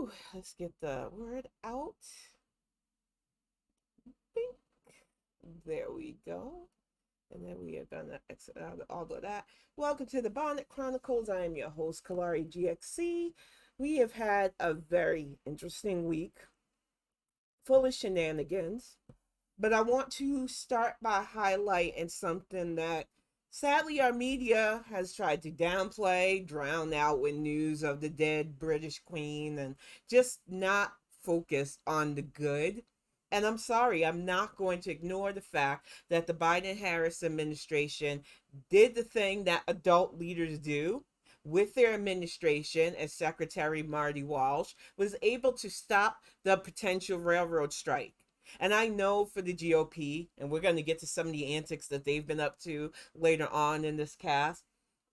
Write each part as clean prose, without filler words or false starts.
Whew, let's get the word out. Bink. There we go. And then we are gonna exit out all of that. Welcome to the Bonnet Chronicles. I am your host, Kalari GXC. We have had a very interesting week full of shenanigans. But I want to start by highlighting something that sadly our media has tried to downplay, drown out with news of the dead British Queen, and just not focus on the good. And I'm sorry, I'm not going to ignore the fact that the Biden Harris administration did the thing that adult leaders do with their administration, as Secretary Marty Walsh was able to stop the potential railroad strike. And I know for the GOP, and we're going to get to some of the antics that they've been up to later on in this cast,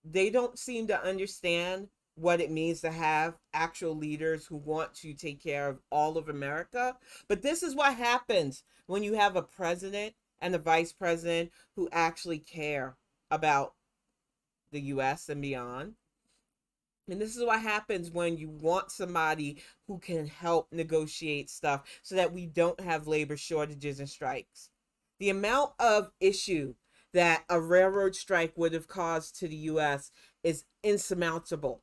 they don't seem to understand what it means to have actual leaders who want to take care of all of America. But this is what happens when you have a president and a vice president who actually care about the US and beyond. And this is what happens when you want somebody who can help negotiate stuff so that we don't have labor shortages and strikes. The amount of issue that a railroad strike would have caused to the US is insurmountable.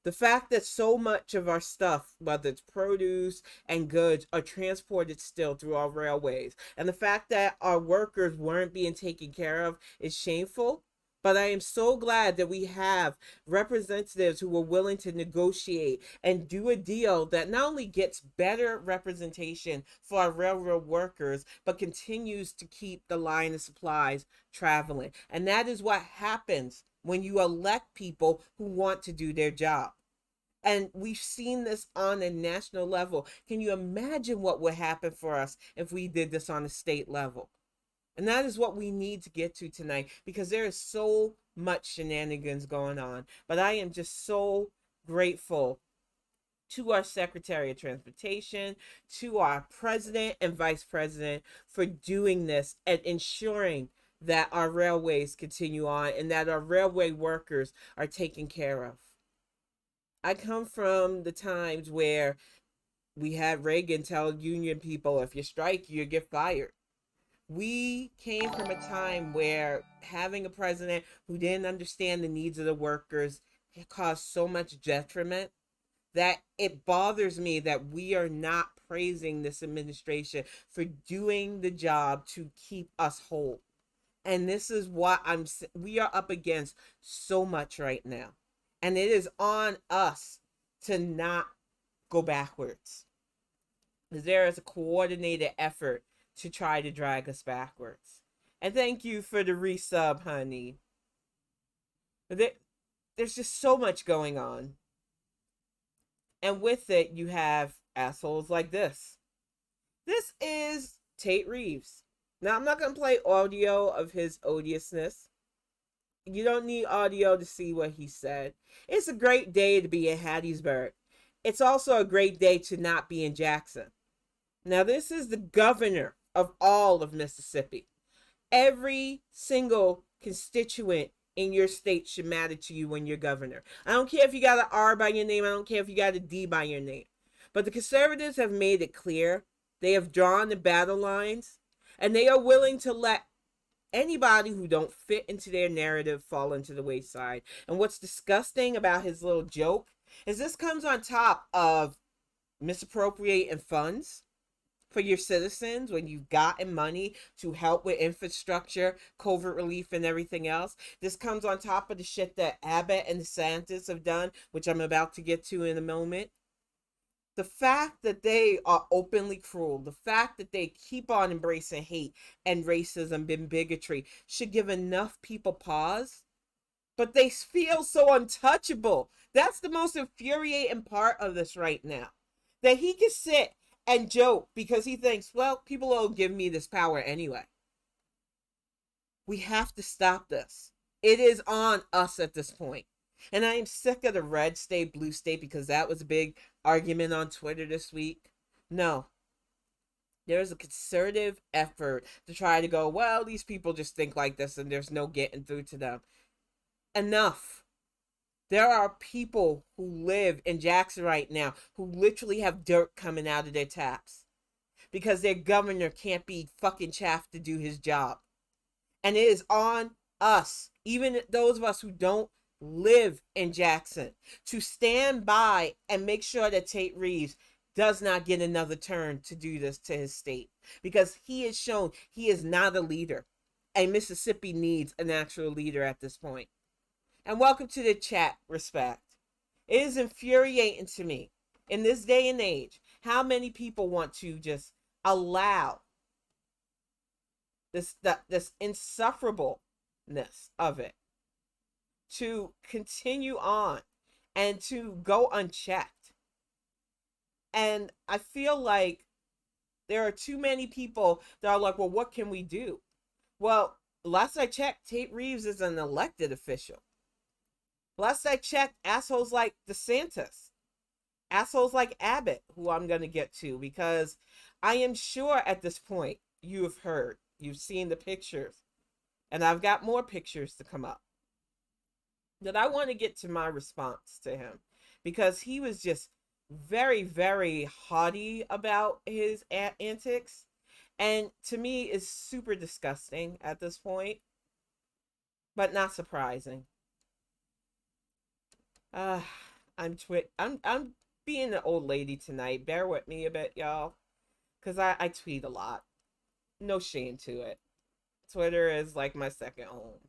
The fact that so much of our stuff, whether it's produce and goods, are transported still through our railways, and the fact that our workers weren't being taken care of is shameful. But I am so glad that we have representatives who are willing to negotiate and do a deal that not only gets better representation for our railroad workers, but continues to keep the line of supplies traveling. And that is what happens when you elect people who want to do their job. And we've seen this on a national level. Can you imagine what would happen for us if we did this on a state level? And that is what we need to get to tonight, because there is so much shenanigans going on. But I am just so grateful to our Secretary of Transportation, to our President and Vice President for doing this and ensuring that our railways continue on and that our railway workers are taken care of. I come from the times where we had Reagan tell union people, if you strike, you get fired. We came from a time where having a president who didn't understand the needs of the workers caused so much detriment that it bothers me that we are not praising this administration for doing the job to keep us whole. And this is what we are up against so much right now. And it is on us to not go backwards. There is a coordinated effort to try to drag us backwards. And thank you for the resub, honey. There's just so much going on. And with it, you have assholes like this. This is Tate Reeves. Now, I'm not going to play audio of his odiousness. You don't need audio to see what he said. It's a great day to be in Hattiesburg. It's also a great day to not be in Jackson. Now, this is the governor of all of Mississippi. Every single constituent in your state should matter to you when you're governor. I don't care if you got an R by your name. I don't care if you got a D by your name. But the conservatives have made it clear. They have drawn the battle lines. And they are willing to let anybody who don't fit into their narrative fall into the wayside. And what's disgusting about his little joke is this comes on top of misappropriating funds for your citizens when you've gotten money to help with infrastructure, COVID relief, and everything else. This comes on top of the shit that Abbot and Desantis have done, which I'm about to get to in a moment. The fact that they are openly cruel, the fact that they keep on embracing hate and racism and bigotry should give enough people pause. But they feel so untouchable. That's the most infuriating part of this right now. That he can sit and joke because he thinks, well, people will give me this power anyway. We have to stop this. It is on us at this point. And I am sick of the red state, blue state, because that was a big argument on Twitter this week. No. There's a concerted effort to try to go, well, these people just think like this and there's no getting through to them. Enough. There are people who live in Jackson right now who literally have dirt coming out of their taps because their governor can't be fucking chaffed to do his job. And it is on us, even those of us who don't live in Jackson, to stand by and make sure that Tate Reeves does not get another turn to do this to his state, because he has shown he is not a leader, and Mississippi needs an actual leader at this point. And welcome to the chat, Respect. It is infuriating to me in this day and age how many people want to just allow this insufferableness of it to continue on and to go unchecked. And I feel like there are too many people that are like, well, what can we do? Well, last I checked, Tate Reeves is an elected official. Last I checked, assholes like Desantis, assholes like Abbot, who I'm going to get to, because I am sure at this point you have heard, you've seen the pictures, and I've got more pictures to come up, that I want to get to my response to him, because he was just very, very haughty about his antics, and to me is super disgusting at this point, but not surprising. I'm being an old lady tonight. Bear with me a bit, y'all, because I tweet a lot. No shame to it. Twitter is like my second home,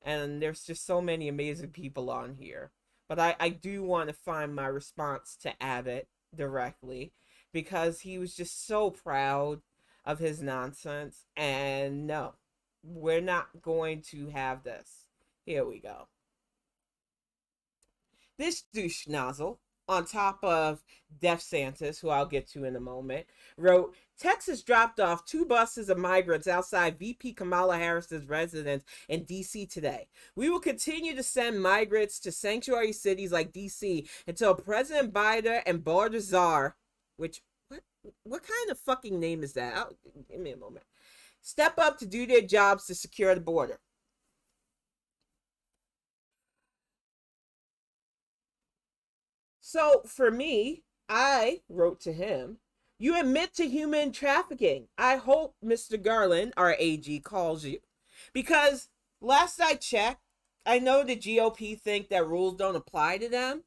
and there's just so many amazing people on here. But I do want to find my response to Abbott directly, because he was just so proud of his nonsense. And no, we're not going to have this. Here we go. This douche nozzle, on top of Desantis, who I'll get to in a moment, wrote, Texas dropped off 2 buses of migrants outside VP Kamala Harris's residence in D.C. today. We will continue to send migrants to sanctuary cities like D.C. until President Biden and Bardazar, which, what kind of fucking name is that? Give me a moment. Step up to do their jobs to secure the border. So for me, I wrote to him, you admit to human trafficking. I hope Mr. Garland, our AG, calls you. Because last I checked, I know the GOP think that rules don't apply to them.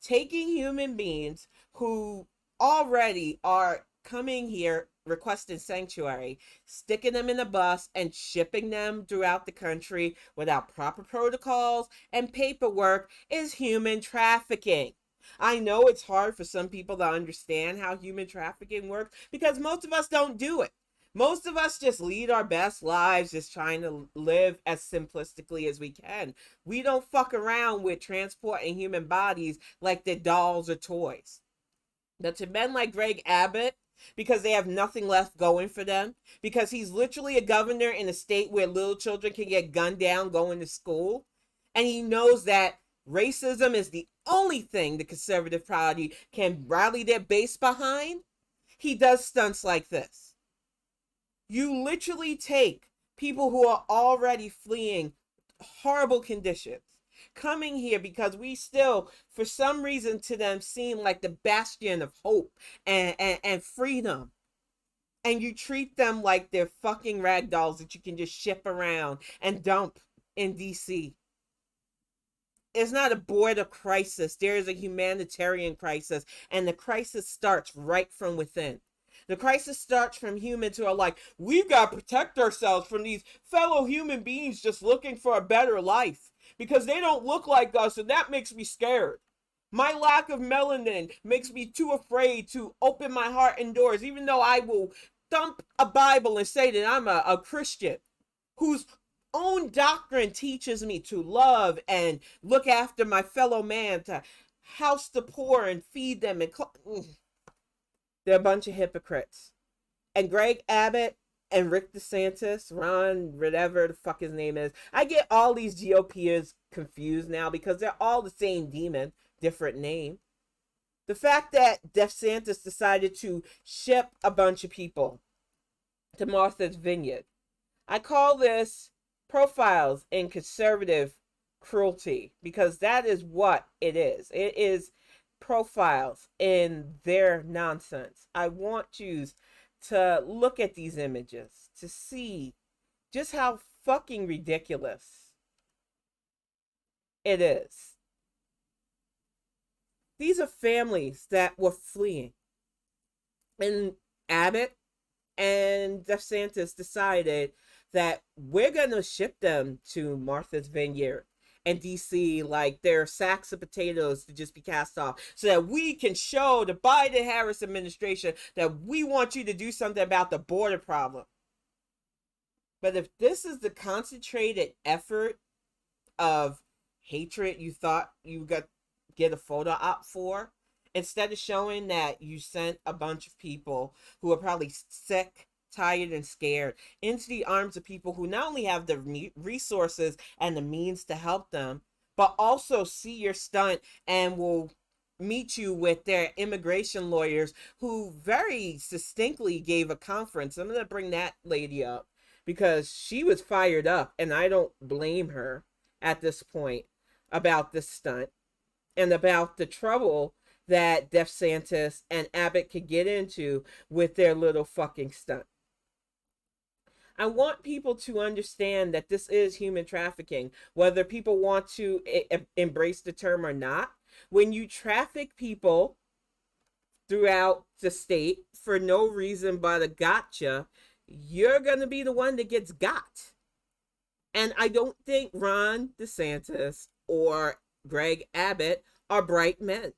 Taking human beings who already are coming here requesting sanctuary, sticking them in a bus and shipping them throughout the country without proper protocols and paperwork is human trafficking. I know it's hard for some people to understand how human trafficking works because most of us don't do it. Most of us just lead our best lives just trying to live as simplistically as we can. We don't fuck around with transporting human bodies like they're dolls or toys. But to men like Greg Abbott, because they have nothing left going for them, because he's literally a governor in a state where little children can get gunned down going to school, and he knows that racism is the only thing the conservative party can rally their base behind, he does stunts like this. You literally take people who are already fleeing horrible conditions, coming here because we still, for some reason to them, seem like the bastion of hope and freedom. And you treat them like they're fucking rag dolls that you can just ship around and dump in DC. It's not a border crisis. There is a humanitarian crisis, and the crisis starts right from within. The crisis starts from humans who are like, we've got to protect ourselves from these fellow human beings just looking for a better life because they don't look like us, and that makes me scared. My lack of melanin makes me too afraid to open my heart and doors, even though I will thump a Bible and say that I'm a Christian whose own doctrine teaches me to love and look after my fellow man, to house the poor and feed them. And they're a bunch of hypocrites. And Greg Abbott and Rick DeSantis, Ron, whatever the fuck his name is, I get all these GOPers confused now because they're all the same demon, different name. The fact that DeSantis decided to ship a bunch of people to Martha's Vineyard, I call this profiles in conservative cruelty, because that is what it is. It is profiles in their nonsense. I want you to look at these images to see just how fucking ridiculous it is. These are families that were fleeing. And Abbott and Desantis decided that we're going to ship them to Martha's Vineyard and DC like they're sacks of potatoes to just be cast off so that we can show the Biden-Harris administration that we want you to do something about the border problem. But if this is the concentrated effort of hatred you thought you got get a photo op for, instead of showing that you sent a bunch of people who are probably sick, tired, and scared into the arms of people who not only have the resources and the means to help them, but also see your stunt and will meet you with their immigration lawyers who very succinctly gave a conference. I'm going to bring that lady up because she was fired up, and I don't blame her at this point about this stunt and about the trouble that Desantis and Abbott could get into with their little fucking stunt. I want people to understand that this is human trafficking, whether people want to embrace the term or not. When you traffic people throughout the state for no reason but a gotcha, you're going to be the one that gets got. And I don't think Ron DeSantis or Greg Abbott are bright men.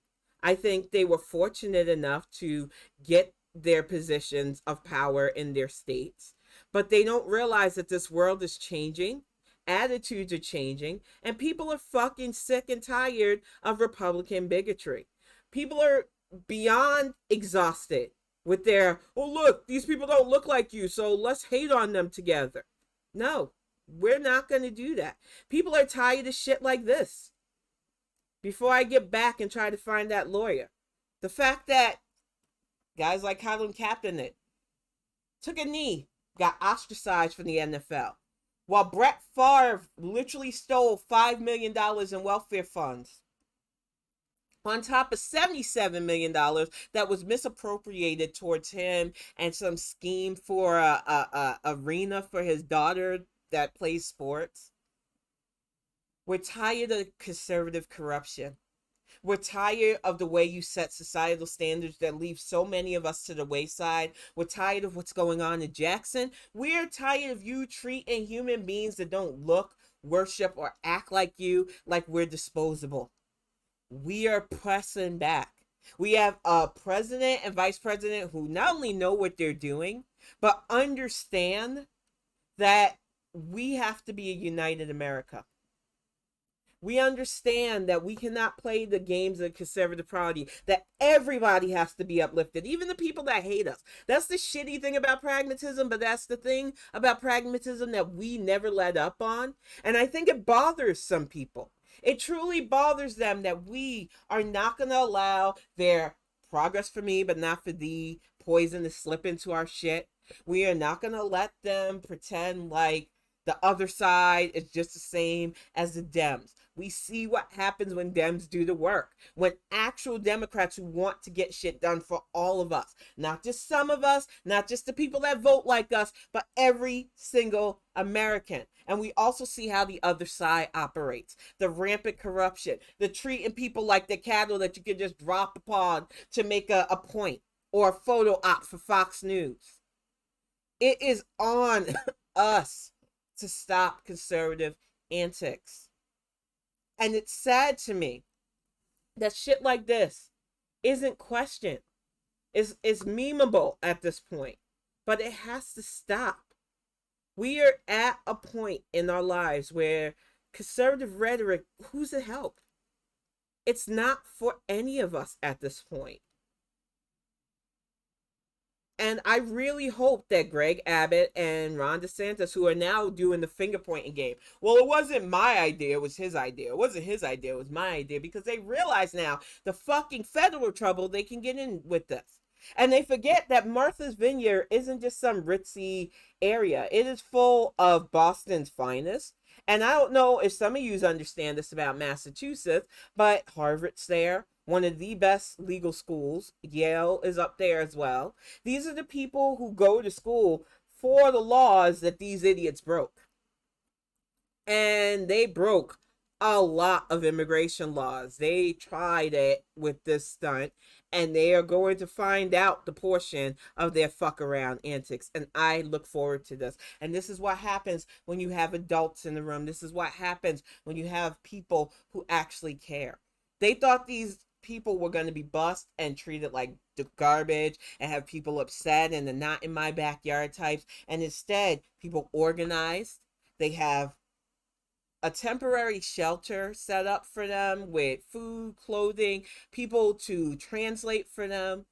I think they were fortunate enough to get their positions of power in their states, but they don't realize that this world is changing, attitudes are changing, and people are fucking sick and tired of Republican bigotry. People are beyond exhausted with their, oh look, these people don't look like you, so let's hate on them together. No, we're not going to do that. People are tired of shit like this. Before I get back and try to find that lawyer, the fact that guys like Colin Kaepernick took a knee, got ostracized from the NFL, while Brett Favre literally stole $5 million in welfare funds, on top of $77 million that was misappropriated towards him and some scheme for a arena for his daughter that plays sports. We're tired of conservative corruption. We're tired of the way you set societal standards that leave so many of us to the wayside. We're tired of what's going on in Jackson. We're tired of you treating human beings that don't look, worship, or act like you like we're disposable. We are pressing back. We have a president and vice president who not only know what they're doing, but understand that we have to be a united America. We understand that we cannot play the games of conservative party, that everybody has to be uplifted, even the people that hate us. That's the shitty thing about pragmatism, but that's the thing about pragmatism that we never let up on. And I think it bothers some people. It truly bothers them that we are not going to allow their progress for me, but not for thee poison to slip into our shit. We are not going to let them pretend like the other side is just the same as the Dems. We see what happens when Dems do the work. When actual Democrats who want to get shit done for all of us. Not just some of us, not just the people that vote like us, but every single American. And we also see how the other side operates. The rampant corruption. The treating people like the cattle that you can just drop upon to make a point. Or a photo op for Fox News. It is on us to stop conservative antics. And it's sad to me that shit like this isn't questioned. It's memeable at this point. But it has to stop. We are at a point in our lives where conservative rhetoric, who's it help? It's not for any of us at this point. And I really hope that Greg Abbott and Ron DeSantis, who are now doing the finger pointing game, well, it wasn't my idea, it was his idea. It wasn't his idea, it was my idea, because they realize now the fucking federal trouble they can get in with this. And they forget that Martha's Vineyard isn't just some ritzy area. It is full of Boston's finest. And I don't know if some of you understand this about Massachusetts, but Harvard's there, one of the best legal schools. Yale is up there as well. These are the people who go to school for the laws that these idiots broke. And they broke a lot of immigration laws. They tried it with this stunt, and they are going to find out the portion of their fuck around antics. And I look forward to this. And this is what happens when you have adults in the room. This is what happens when you have people who actually care. They thought these people were going to be bussed and treated like garbage and have people upset and the not in my backyard types. And instead, people organized. They have a temporary shelter set up for them with food, clothing, people to translate for them.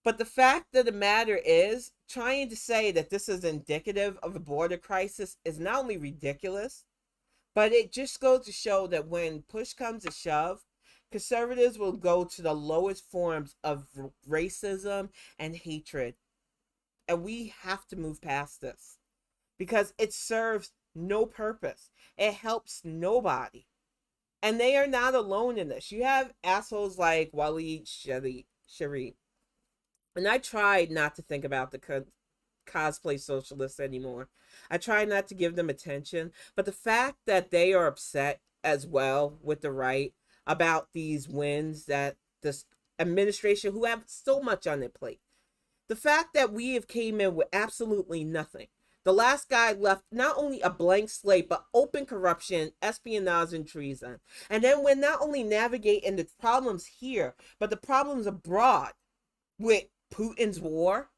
But the fact of the matter is, trying to say that this is indicative of a border crisis is not only ridiculous, but it just goes to show that when push comes to shove, conservatives will go to the lowest forms of racism and hatred. And we have to move past this because it serves no purpose. It helps nobody. And they are not alone in this. You have assholes like Waleed Sharif. And I tried not to think about the cosplay socialists anymore. I try not to give them attention. But the fact that they are upset as well with the right about these wins that this administration, who have so much on their plate, the fact that we have came in with absolutely nothing. The last guy left not only a blank slate, but open corruption, espionage, and treason. And then we're not only navigating the problems here, but the problems abroad with Putin's war,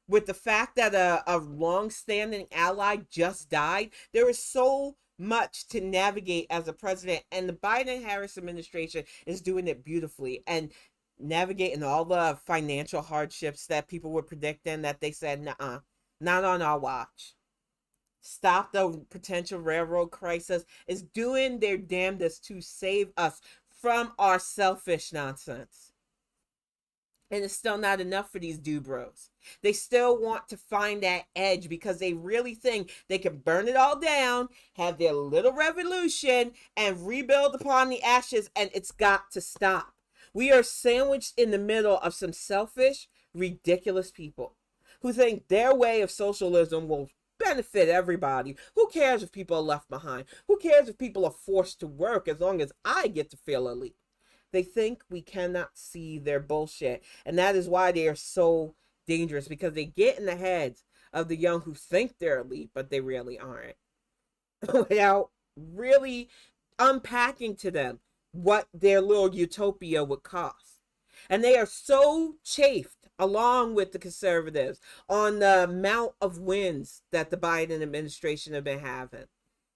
with the fact that a long-standing ally just died. There is so much to navigate as a president, and the Biden-Harris administration is doing it beautifully. And navigating all the financial hardships that people were predicting, that they said, nah, not on our watch. Stop the potential railroad crisis, is doing their damnedest to save us from our selfish nonsense. And it's still not enough for these do-bros. They still want to find that edge because they really think they can burn it all down, have their little revolution, and rebuild upon the ashes, and it's got to stop. We are sandwiched in the middle of some selfish, ridiculous people who think their way of socialism will benefit everybody. Who cares if people are left behind? Who cares if people are forced to work as long as I get to feel elite? They think we cannot see their bullshit. And that is why they are so dangerous, because they get in the heads of the young who think they're elite, but they really aren't. Without really unpacking to them what their little utopia would cost. And they are so chafed, along with the conservatives, on the amount of wins that the Biden administration have been having.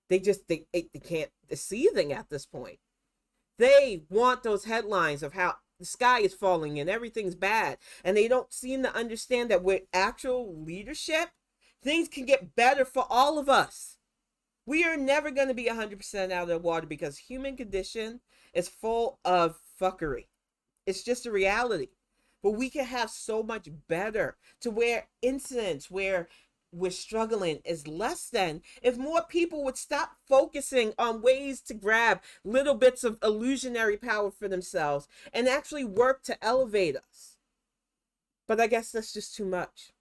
They can't, they're seething at this point. They want those headlines of how the sky is falling and everything's bad. And they don't seem to understand that with actual leadership, things can get better for all of us. We are never going to be 100% out of the water because human condition is full of fuckery. It's just a reality. But we can have so much better to where incidents where we're struggling is less than if more people would stop focusing on ways to grab little bits of illusionary power for themselves and actually work to elevate us. But I guess that's just too much.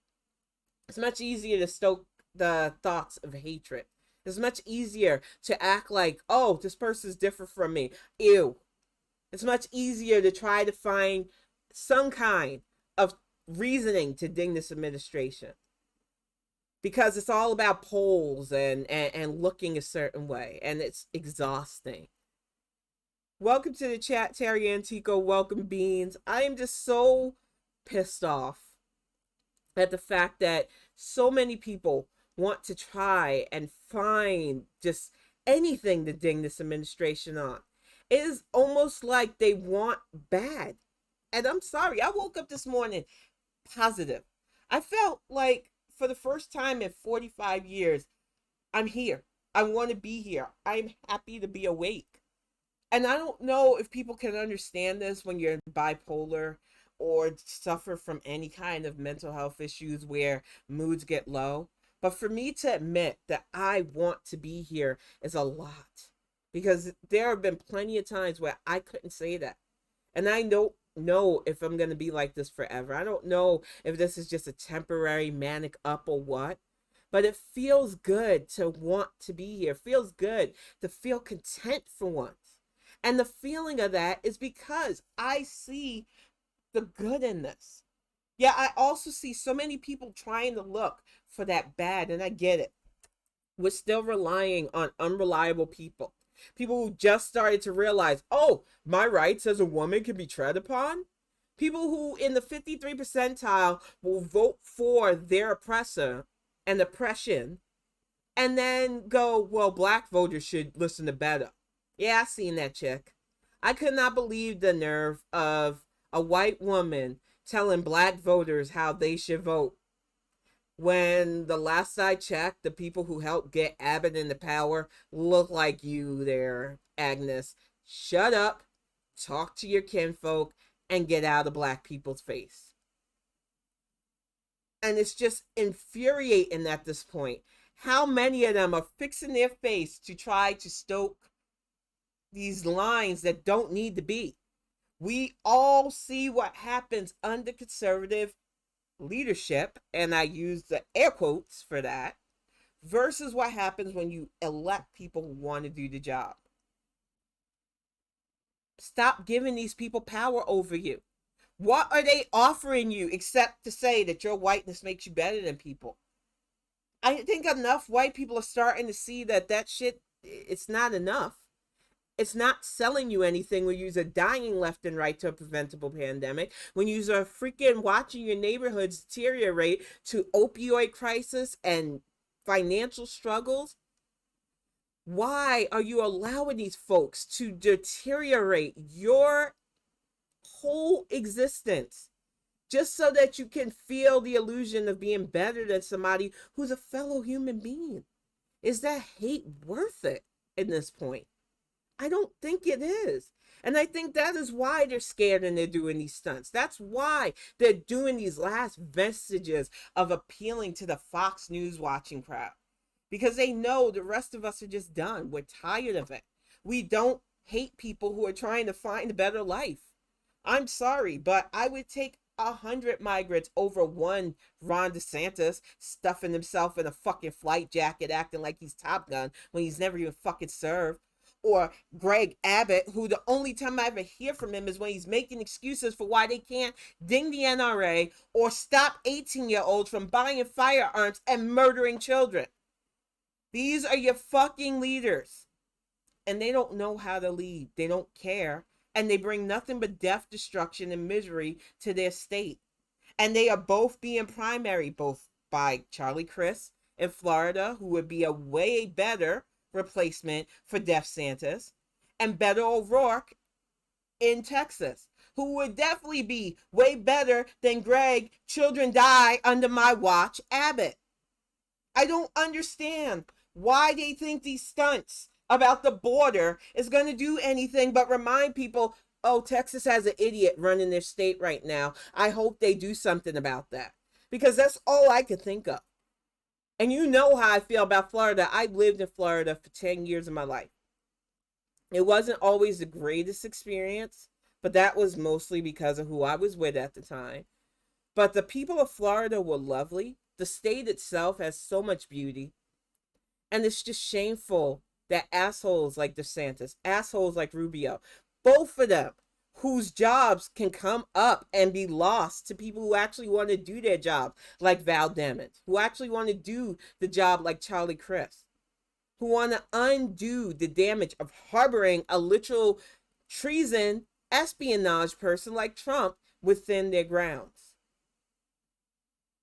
It's much easier to stoke the thoughts of hatred. It's much easier to act like, oh, this person's different from me. Ew. It's much easier to try to find some kind of reasoning to ding this administration. Because it's all about polls and looking a certain way. And it's exhausting. Welcome to the chat, Terry Antico. Welcome, Beans. I am just so pissed off at the fact that so many people want to try and find just anything to ding this administration on. It is almost like they want bad. And I'm sorry, I woke up this morning positive. I felt like for the first time in 45 years, I'm here. I want to be here. I'm happy to be awake. And I don't know if people can understand this when you're bipolar or suffer from any kind of mental health issues where moods get low. But for me to admit that I want to be here is a lot, because there have been plenty of times where I couldn't say that. And I don't know if I'm going to be like this forever. I don't know if this is just a temporary manic up or what. But it feels good to want to be here. It feels good to feel content for once. And the feeling of that is because I see the good in this. Yeah, I also see so many people trying to look for that bad, and I get it. We're still relying on unreliable people. People who just started to realize, oh, my rights as a woman can be tread upon. People who, in the 53 percentile, will vote for their oppressor and oppression, and then go, well, black voters should listen to better. Yeah, I seen that chick. I could not believe the nerve of a white woman telling black voters how they should vote, when the last I checked, the people who helped get Abbott into power look like you there, Agnes. Shut up, talk to your kinfolk, and get out of black people's face. And it's just infuriating at this point. How many of them are fixing their face to try to stoke these lines that don't need to be? We all see what happens under conservative leadership, and I use the air quotes for that, versus what happens when you elect people who want to do the job. Stop giving these people power over you. What are they offering you except to say that your whiteness makes you better than people? I think enough white people are starting to see that shit, it's not enough. It's not selling you anything when you're dying left and right to a preventable pandemic, when you're freaking watching your neighborhoods deteriorate to opioid crisis and financial struggles. Why are you allowing these folks to deteriorate your whole existence just so that you can feel the illusion of being better than somebody who's a fellow human being? Is that hate worth it at this point? I don't think it is. And I think that is why they're scared and they're doing these stunts. That's why they're doing these last vestiges of appealing to the Fox News watching crowd. Because they know the rest of us are just done. We're tired of it. We don't hate people who are trying to find a better life. I'm sorry, but I would take 100 migrants over one Ron DeSantis stuffing himself in a fucking flight jacket acting like he's Top Gun when he's never even fucking served. Or Greg Abbott, who the only time I ever hear from him is when he's making excuses for why they can't ding the NRA or stop 18-year-olds from buying firearms and murdering children. These are your fucking leaders. And they don't know how to lead. They don't care. And they bring nothing but death, destruction, and misery to their state. And they are both being primary, both by Charlie Crist in Florida, who would be a way better replacement for Desantis, and Beto O'Rourke in Texas, who would definitely be way better than Greg, children die under my watch, Abbott. I don't understand why they think these stunts about the border is going to do anything but remind people, oh, Texas has an idiot running their state right now. I hope they do something about that. Because that's all I can think of. And you know how I feel about Florida. I lived in Florida for 10 years of my life. It wasn't always the greatest experience, but that was mostly because of who I was with at the time. But the people of Florida were lovely. The state itself has so much beauty. And it's just shameful that assholes like DeSantis, assholes like Rubio, both of them, whose jobs can come up and be lost to people who actually want to do their job, like Val Demings, who actually want to do the job like Charlie Crist, who want to undo the damage of harboring a literal treason, espionage person like Trump within their grounds.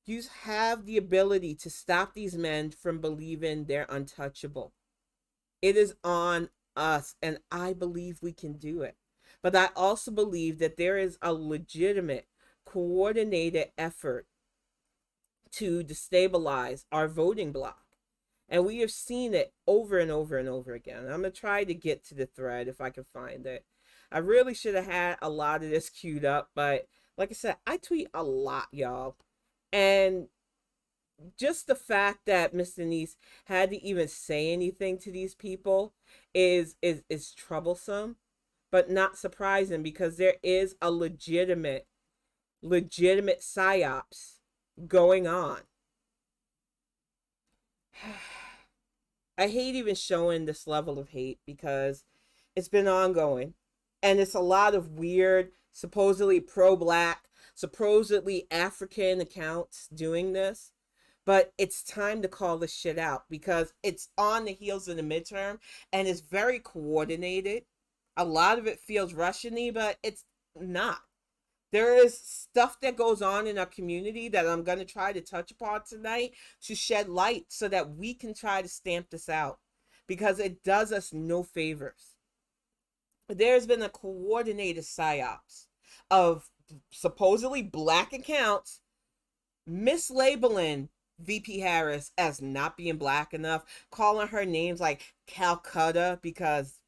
You have the ability to stop these men from believing they're untouchable. It is on us, and I believe we can do it. But I also believe that there is a legitimate, coordinated effort to destabilize our voting bloc. And we have seen it over and over and over again. I'm going to try to get to the thread if I can find it. I really should have had a lot of this queued up, but like I said, I tweet a lot, y'all. And just the fact that Miss Denise had to even say anything to these people is troublesome, but not surprising because there is a legitimate psyops going on. I hate even showing this level of hate because it's been ongoing, and it's a lot of weird, supposedly pro-black, supposedly African accounts doing this. But it's time to call this shit out because it's on the heels of the midterm and it's very coordinated. A lot of it feels Russian-y, but it's not. There is stuff that goes on in our community that I'm going to try to touch upon tonight to shed light so that we can try to stamp this out because it does us no favors. There's been a coordinated psyops of supposedly black accounts mislabeling VP Harris as not being black enough, calling her names like Calcutta because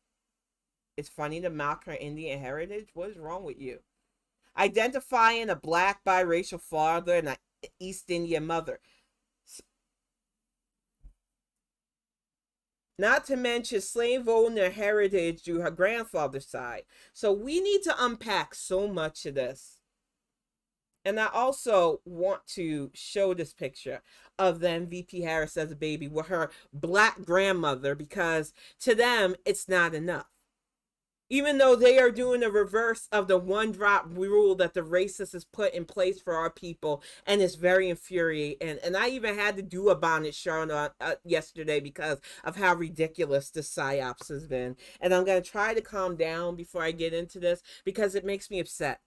it's funny to mock her Indian heritage. What is wrong with you? Identifying a black biracial father and an East Indian mother. Not to mention slave owner heritage through her grandfather's side. So we need to unpack so much of this. And I also want to show this picture of them VP Harris as a baby with her black grandmother because to them, it's not enough. Even though they are doing the reverse of the one drop rule that the racist has put in place for our people, and it's very infuriating. And I even had to do a Bonnet Chronicles yesterday because of how ridiculous the psyops has been. And I'm going to try to calm down before I get into this because it makes me upset.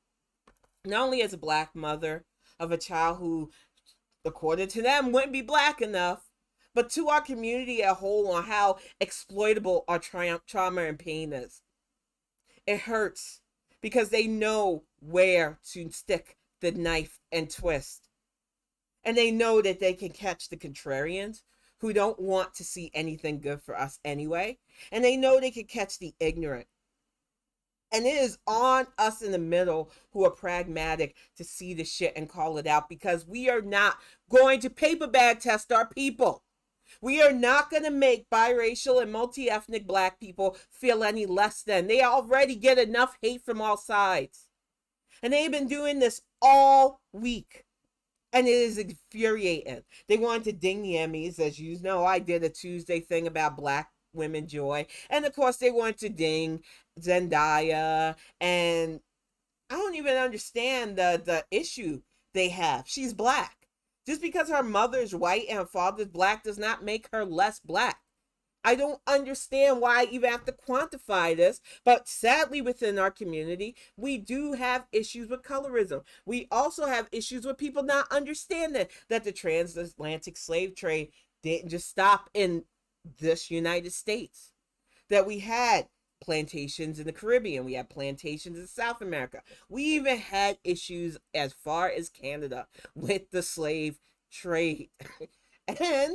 Not only as a black mother of a child who, according to them, wouldn't be black enough, but to our community as a whole on how exploitable our trauma and pain is. It hurts because they know where to stick the knife and twist. And they know that they can catch the contrarians who don't want to see anything good for us anyway. And they know they can catch the ignorant. And it is on us in the middle who are pragmatic to see the shit and call it out because we are not going to paper bag test our people. We are not going to make biracial and multi-ethnic black people feel any less than. They already get enough hate from all sides. And they've been doing this all week. And it is infuriating. They wanted to ding the Emmys. As you know, I did a Tuesday thing about Black women joy. And of course, they wanted to ding Zendaya. And I don't even understand the issue they have. She's black. Just because her mother's white and her father's black does not make her less black. I don't understand why I even have to quantify this, but sadly within our community, we do have issues with colorism. We also have issues with people not understanding that the transatlantic slave trade didn't just stop in this United States. That we had plantations in the Caribbean. We had plantations in South America. We even had issues as far as Canada with the slave trade. And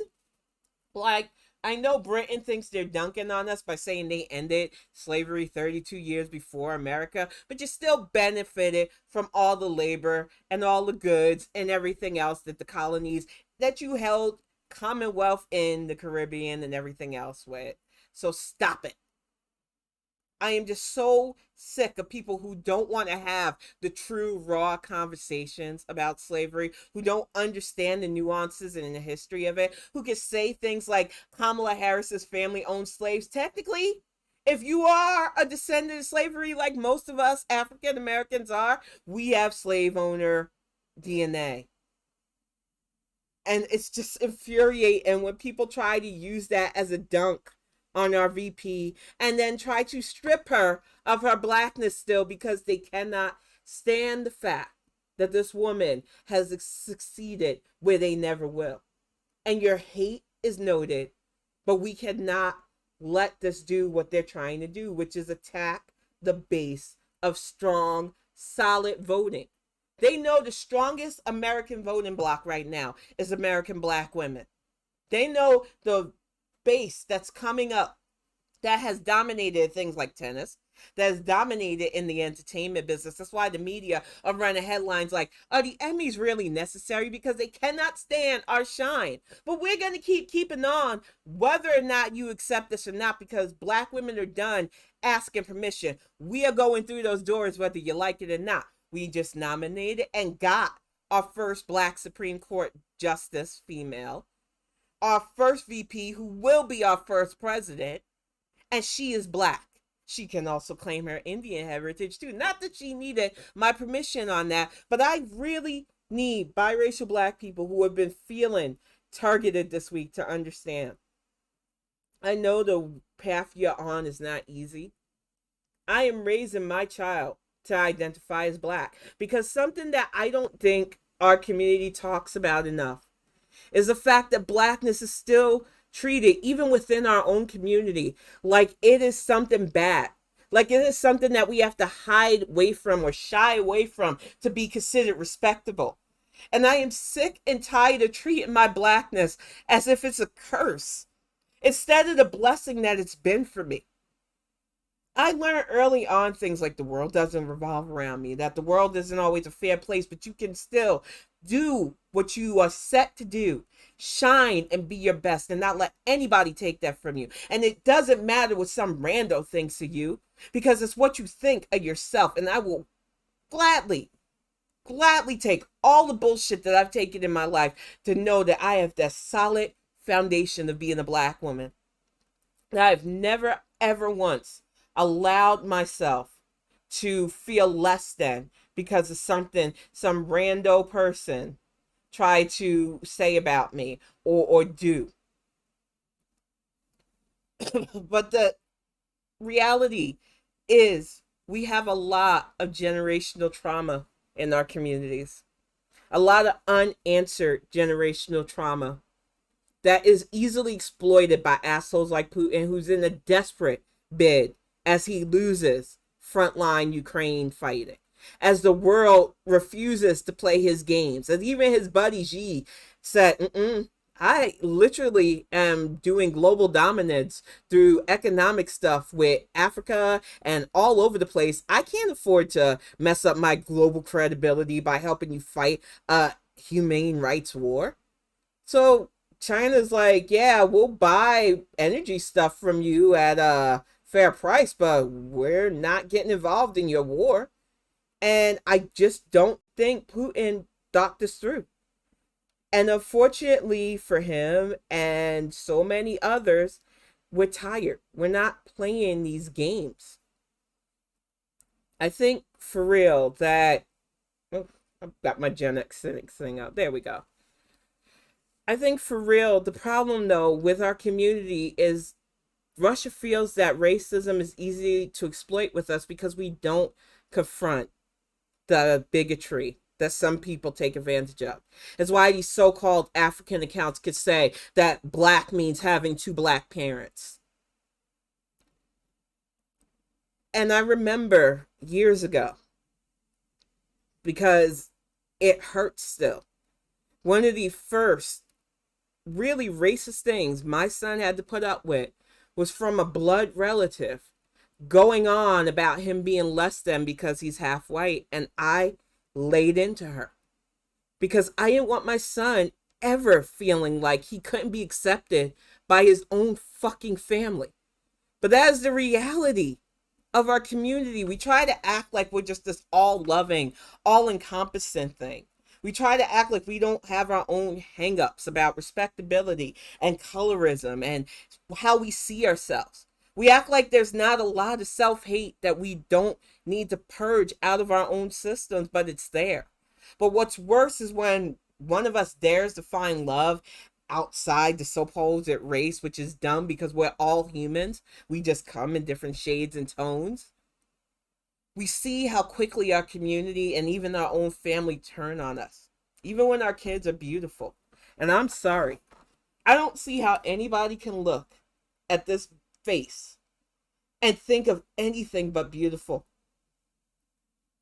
like, I know Britain thinks they're dunking on us by saying they ended slavery 32 years before America, but you still benefited from all the labor and all the goods and everything else that the colonies that you held Commonwealth in the Caribbean and everything else with. So stop it. I am just so sick of people who don't want to have the true raw conversations about slavery, who don't understand the nuances and the history of it, who can say things like Kamala Harris's family owned slaves. Technically, if you are a descendant of slavery like most of us African Americans are, we have slave owner DNA. And it's just infuriating when people try to use that as a dunk on our VP and then try to strip her of her blackness still because they cannot stand the fact that this woman has succeeded where they never will. And your hate is noted, but we cannot let this do what they're trying to do, which is attack the base of strong, solid voting. They know the strongest American voting bloc right now is American black women. They know the base that's coming up that has dominated things like tennis that is dominated in the entertainment business. That's why the media are running headlines like, are the Emmys really necessary? Because they cannot stand our shine. But we're going to keep keeping on whether or not you accept this or not, because Black women are done asking permission. We are going through those doors whether you like it or not. We just nominated and got our first Black Supreme Court Justice female, our first VP, who will be our first president, and she is Black. She can also claim her Indian heritage too. Not that she needed my permission on that, but I really need biracial Black people who have been feeling targeted this week to understand. I know the path you're on is not easy. I am raising my child to identify as Black, because something that I don't think our community talks about enough is the fact that Blackness is still treated, even within our own community, like it is something bad. Like it is something that we have to hide away from or shy away from to be considered respectable. And I am sick and tired of treating my Blackness as if it's a curse, instead of the blessing that it's been for me. I learned early on things like the world doesn't revolve around me, that the world isn't always a fair place, but you can still do what you are set to do. Shine and be your best and not let anybody take that from you. And it doesn't matter what some rando thinks of you, because it's what you think of yourself. And I will gladly take all the bullshit that I've taken in my life to know that I have that solid foundation of being a Black woman. And I've never, ever once allowed myself to feel less than because of something some rando person tried to say about me or do. But the reality is we have a lot of generational trauma in our communities, a lot of unanswered generational trauma that is easily exploited by assholes like Putin, who's in a desperate bid as he loses frontline Ukraine fighting, as the world refuses to play his games, as even his buddy Xi said, I literally am doing global dominance through economic stuff with Africa and all over the place. I can't afford to mess up my global credibility by helping you fight a humane rights war. So China's like, yeah, we'll buy energy stuff from you at a fair price, but we're not getting involved in your war. And I just don't think Putin thought this through. And unfortunately for him and so many others, we're tired. We're not playing these games. I think for real that, I've got my Gen X cynics thing up. There we go. I think for real, the problem though with our community is Russia feels that racism is easy to exploit with us because we don't confront the bigotry that some people take advantage of. It's why these so-called African accounts could say that Black means having two Black parents. And I remember years ago, because it hurts still, one of the first really racist things my son had to put up with was from a blood relative going on about him being less than because he's half white. And I laid into her because I didn't want my son ever feeling like he couldn't be accepted by his own fucking family. But that is the reality of our community. We try to act like we're just this all-loving, all-encompassing thing. We try to act like we don't have our own hang-ups about respectability and colorism and how we see ourselves. We act like there's not a lot of self-hate that we don't need to purge out of our own systems, but it's there. But what's worse is when one of us dares to find love outside the supposed race, which is dumb because we're all humans. We just come in different shades and tones. We see how quickly our community and even our own family turn on us, even when our kids are beautiful. And I'm sorry, I don't see how anybody can look at this face and think of anything but beautiful.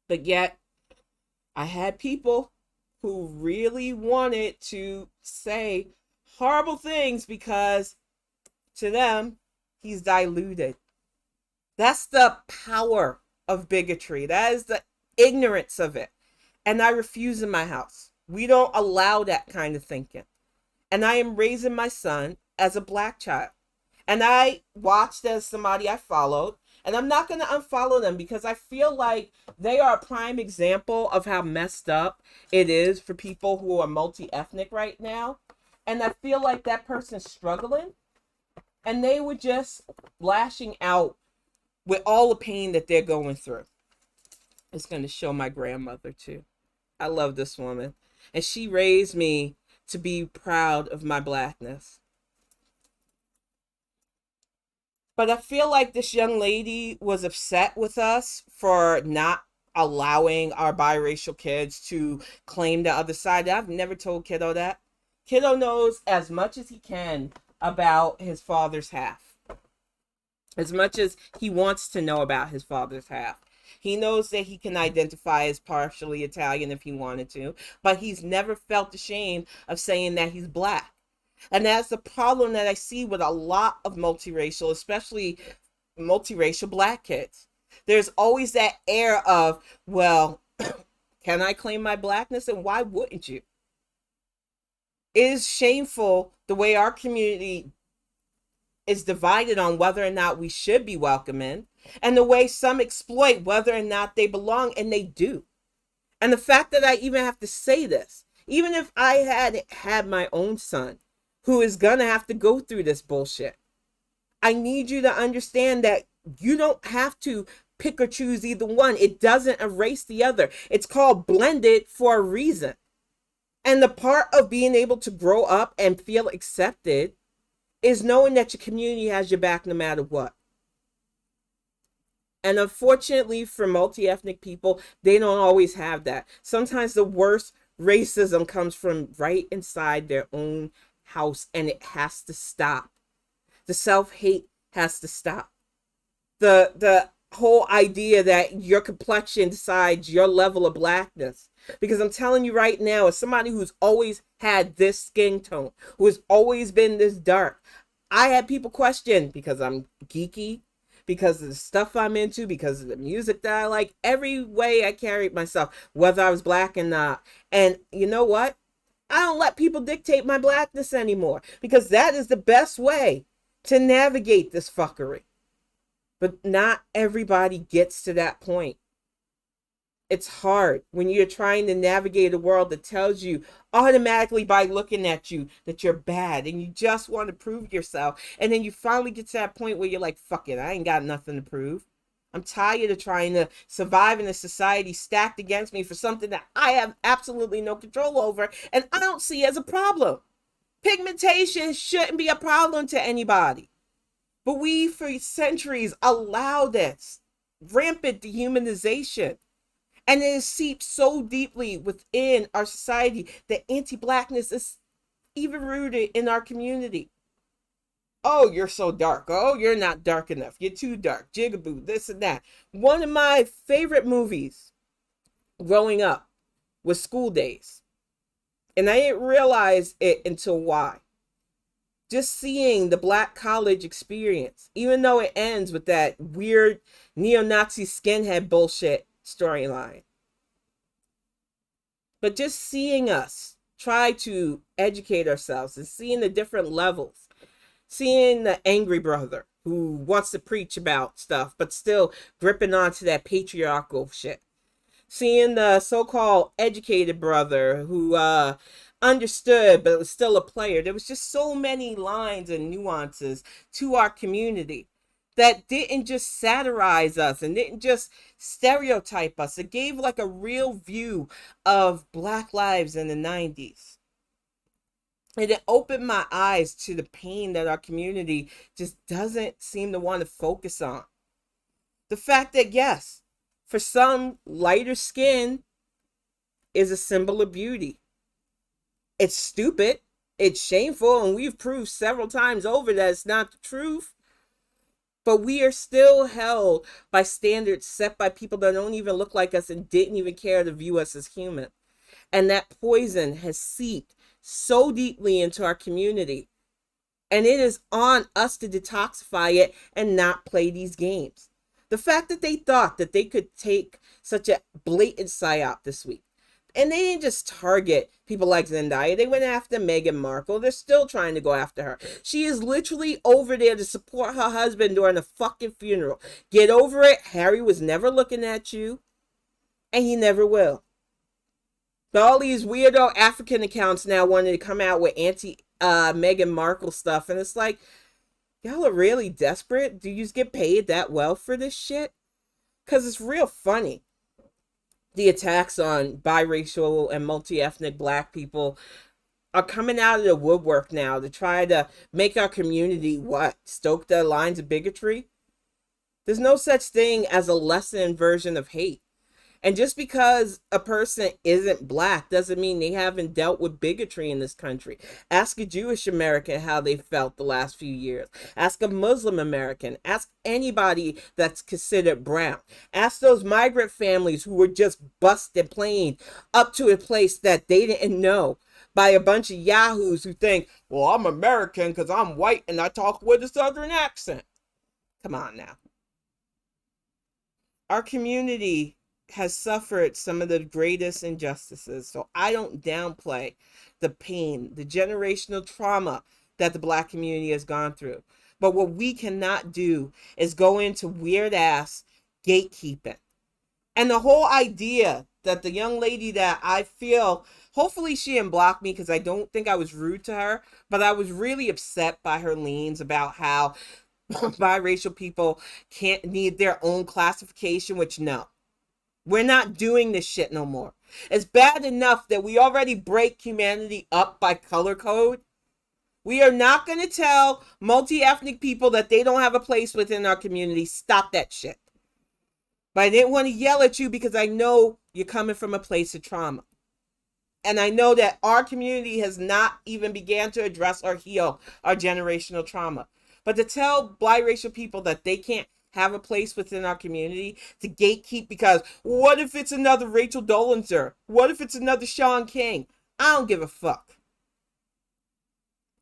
But yet, I had people who really wanted to say horrible things because to them, he's diluted. That's the power of bigotry. That is the ignorance of it. And I refuse in my house. We don't allow that kind of thinking. And I am raising my son as a black child. And I watched as somebody I followed. And I'm not going to unfollow them because I feel like they are a prime example of how messed up it is for people who are multi-ethnic right now. And I feel like that person's struggling. And they were just lashing out with all the pain that they're going through. It's going to show my grandmother too. I love this woman. And she raised me to be proud of my blackness. But I feel like this young lady was upset with us for not allowing our biracial kids to claim the other side. I've never told Kiddo that. Kiddo knows as much as he can about his father's half. As much as he wants to know about his father's half. He knows that he can identify as partially Italian if he wanted to, but he's never felt ashamed of saying that he's black. And that's the problem that I see with a lot of multiracial, especially multiracial black kids. There's always that air of, well, can I claim my blackness? And why wouldn't you? It is shameful the way our community is divided on whether or not we should be welcoming, and the way some exploit whether or not they belong, and they do. And the fact that I even have to say this, even if I had my own son who is gonna have to go through this bullshit, I need you to understand that you don't have to pick or choose either one. It doesn't erase the other. It's called blended for a reason. And the part of being able to grow up and feel accepted is knowing that your community has your back no matter what. And unfortunately for multi-ethnic people, they don't always have that. Sometimes the worst racism comes from right inside their own house, and it has to stop. The self-hate has to stop. The whole idea that your complexion decides your level of blackness. Because I'm telling you right now, as somebody who's always had this skin tone, who has always been this dark, I had people question because I'm geeky, because of the stuff I'm into, because of the music that I like, every way I carried myself, whether I was black or not. And you know what? I don't let people dictate my blackness anymore, because that is the best way to navigate this fuckery. But not everybody gets to that point. It's hard when you're trying to navigate a world that tells you automatically by looking at you that you're bad and you just want to prove yourself. And then you finally get to that point where you're like, fuck it, I ain't got nothing to prove. I'm tired of trying to survive in a society stacked against me for something that I have absolutely no control over and I don't see as a problem. Pigmentation shouldn't be a problem to anybody. But we, for centuries, allowed this rampant dehumanization. And it is seeped so deeply within our society that anti-blackness is even rooted in our community. Oh, you're so dark. Oh, you're not dark enough. You're too dark. Jigaboo, this and that. One of my favorite movies growing up was School Days. And I didn't realize it until why. Just seeing the black college experience, even though it ends with that weird neo-Nazi skinhead bullshit storyline. But just seeing us try to educate ourselves and seeing the different levels, seeing the angry brother who wants to preach about stuff but still gripping onto that patriarchal shit, seeing the so-called educated brother who understood but was still a player. There was just so many lines and nuances to our community that didn't just satirize us and didn't just stereotype us. It gave like a real view of Black lives in the 90s. And it opened my eyes to the pain that our community just doesn't seem to want to focus on. The fact that, yes, for some, lighter skin is a symbol of beauty. It's stupid, it's shameful, and we've proved several times over that it's not the truth. But we are still held by standards set by people that don't even look like us and didn't even care to view us as human. And that poison has seeped so deeply into our community. And it is on us to detoxify it and not play these games. The fact that they thought that they could take such a blatant psyop this week. And they didn't just target people like Zendaya. They went after Meghan Markle. They're still trying to go after her. She is literally over there to support her husband during a fucking funeral. Get over it. Harry was never looking at you. And he never will. But all these weirdo African accounts now wanted to come out with anti Meghan Markle stuff. And it's like, y'all are really desperate? Do you just get paid that well for this shit? Because it's real funny. The attacks on biracial and multi-ethnic black people are coming out of the woodwork now to try to make our community what? Stoke the lines of bigotry? There's no such thing as a lessened version of hate. And just because a person isn't black doesn't mean they haven't dealt with bigotry in this country. Ask a Jewish American how they felt the last few years. Ask a Muslim American. Ask anybody that's considered brown. Ask those migrant families who were just busted plane up to a place that they didn't know by a bunch of yahoos who think, well, I'm American because I'm white and I talk with a southern accent. Come on now. Our community has suffered some of the greatest injustices. So I don't downplay the pain, the generational trauma that the black community has gone through. But what we cannot do is go into weird ass gatekeeping. And the whole idea that the young lady that I feel, hopefully she didn't block me because I don't think I was rude to her, but I was really upset by her leans about how biracial people can't need their own classification, which no. We're not doing this shit no more. It's bad enough that we already break humanity up by color code. We are not going to tell multi-ethnic people that they don't have a place within our community. Stop that shit. But I didn't want to yell at you because I know you're coming from a place of trauma. And I know that our community has not even began to address or heal our generational trauma. But to tell biracial people that they can't have a place within our community, to gatekeep because what if it's another Rachel Dolezal? What if it's another Sean King? I don't give a fuck.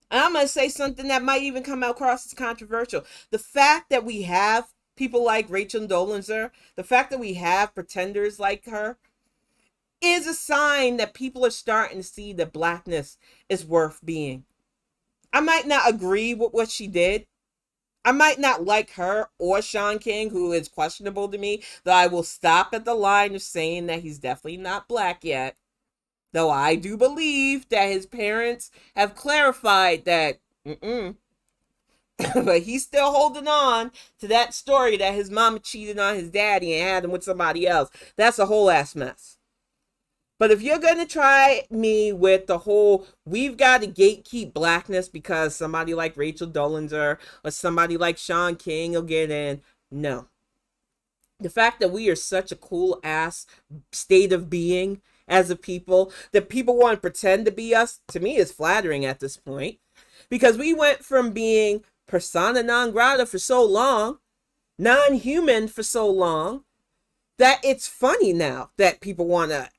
And I'm going to say something that might even come across as controversial. The fact that we have people like Rachel Dolezal, the fact that we have pretenders like her, is a sign that people are starting to see that blackness is worth being. I might not agree with what she did. I might not like her or Sean King, who is questionable to me, though I will stop at the line of saying that he's definitely not black yet. Though I do believe that his parents have clarified that, but he's still holding on to that story that his mama cheated on his daddy and had him with somebody else. That's a whole ass mess. But if you're going to try me with the whole, we've got to gatekeep blackness because somebody like Rachel Dolezal or somebody like Sean King will get in, no. The fact that we are such a cool ass state of being as a people, that people want to pretend to be us, to me is flattering at this point. Because we went from being persona non grata for so long, non-human for so long, that it's funny now that people want to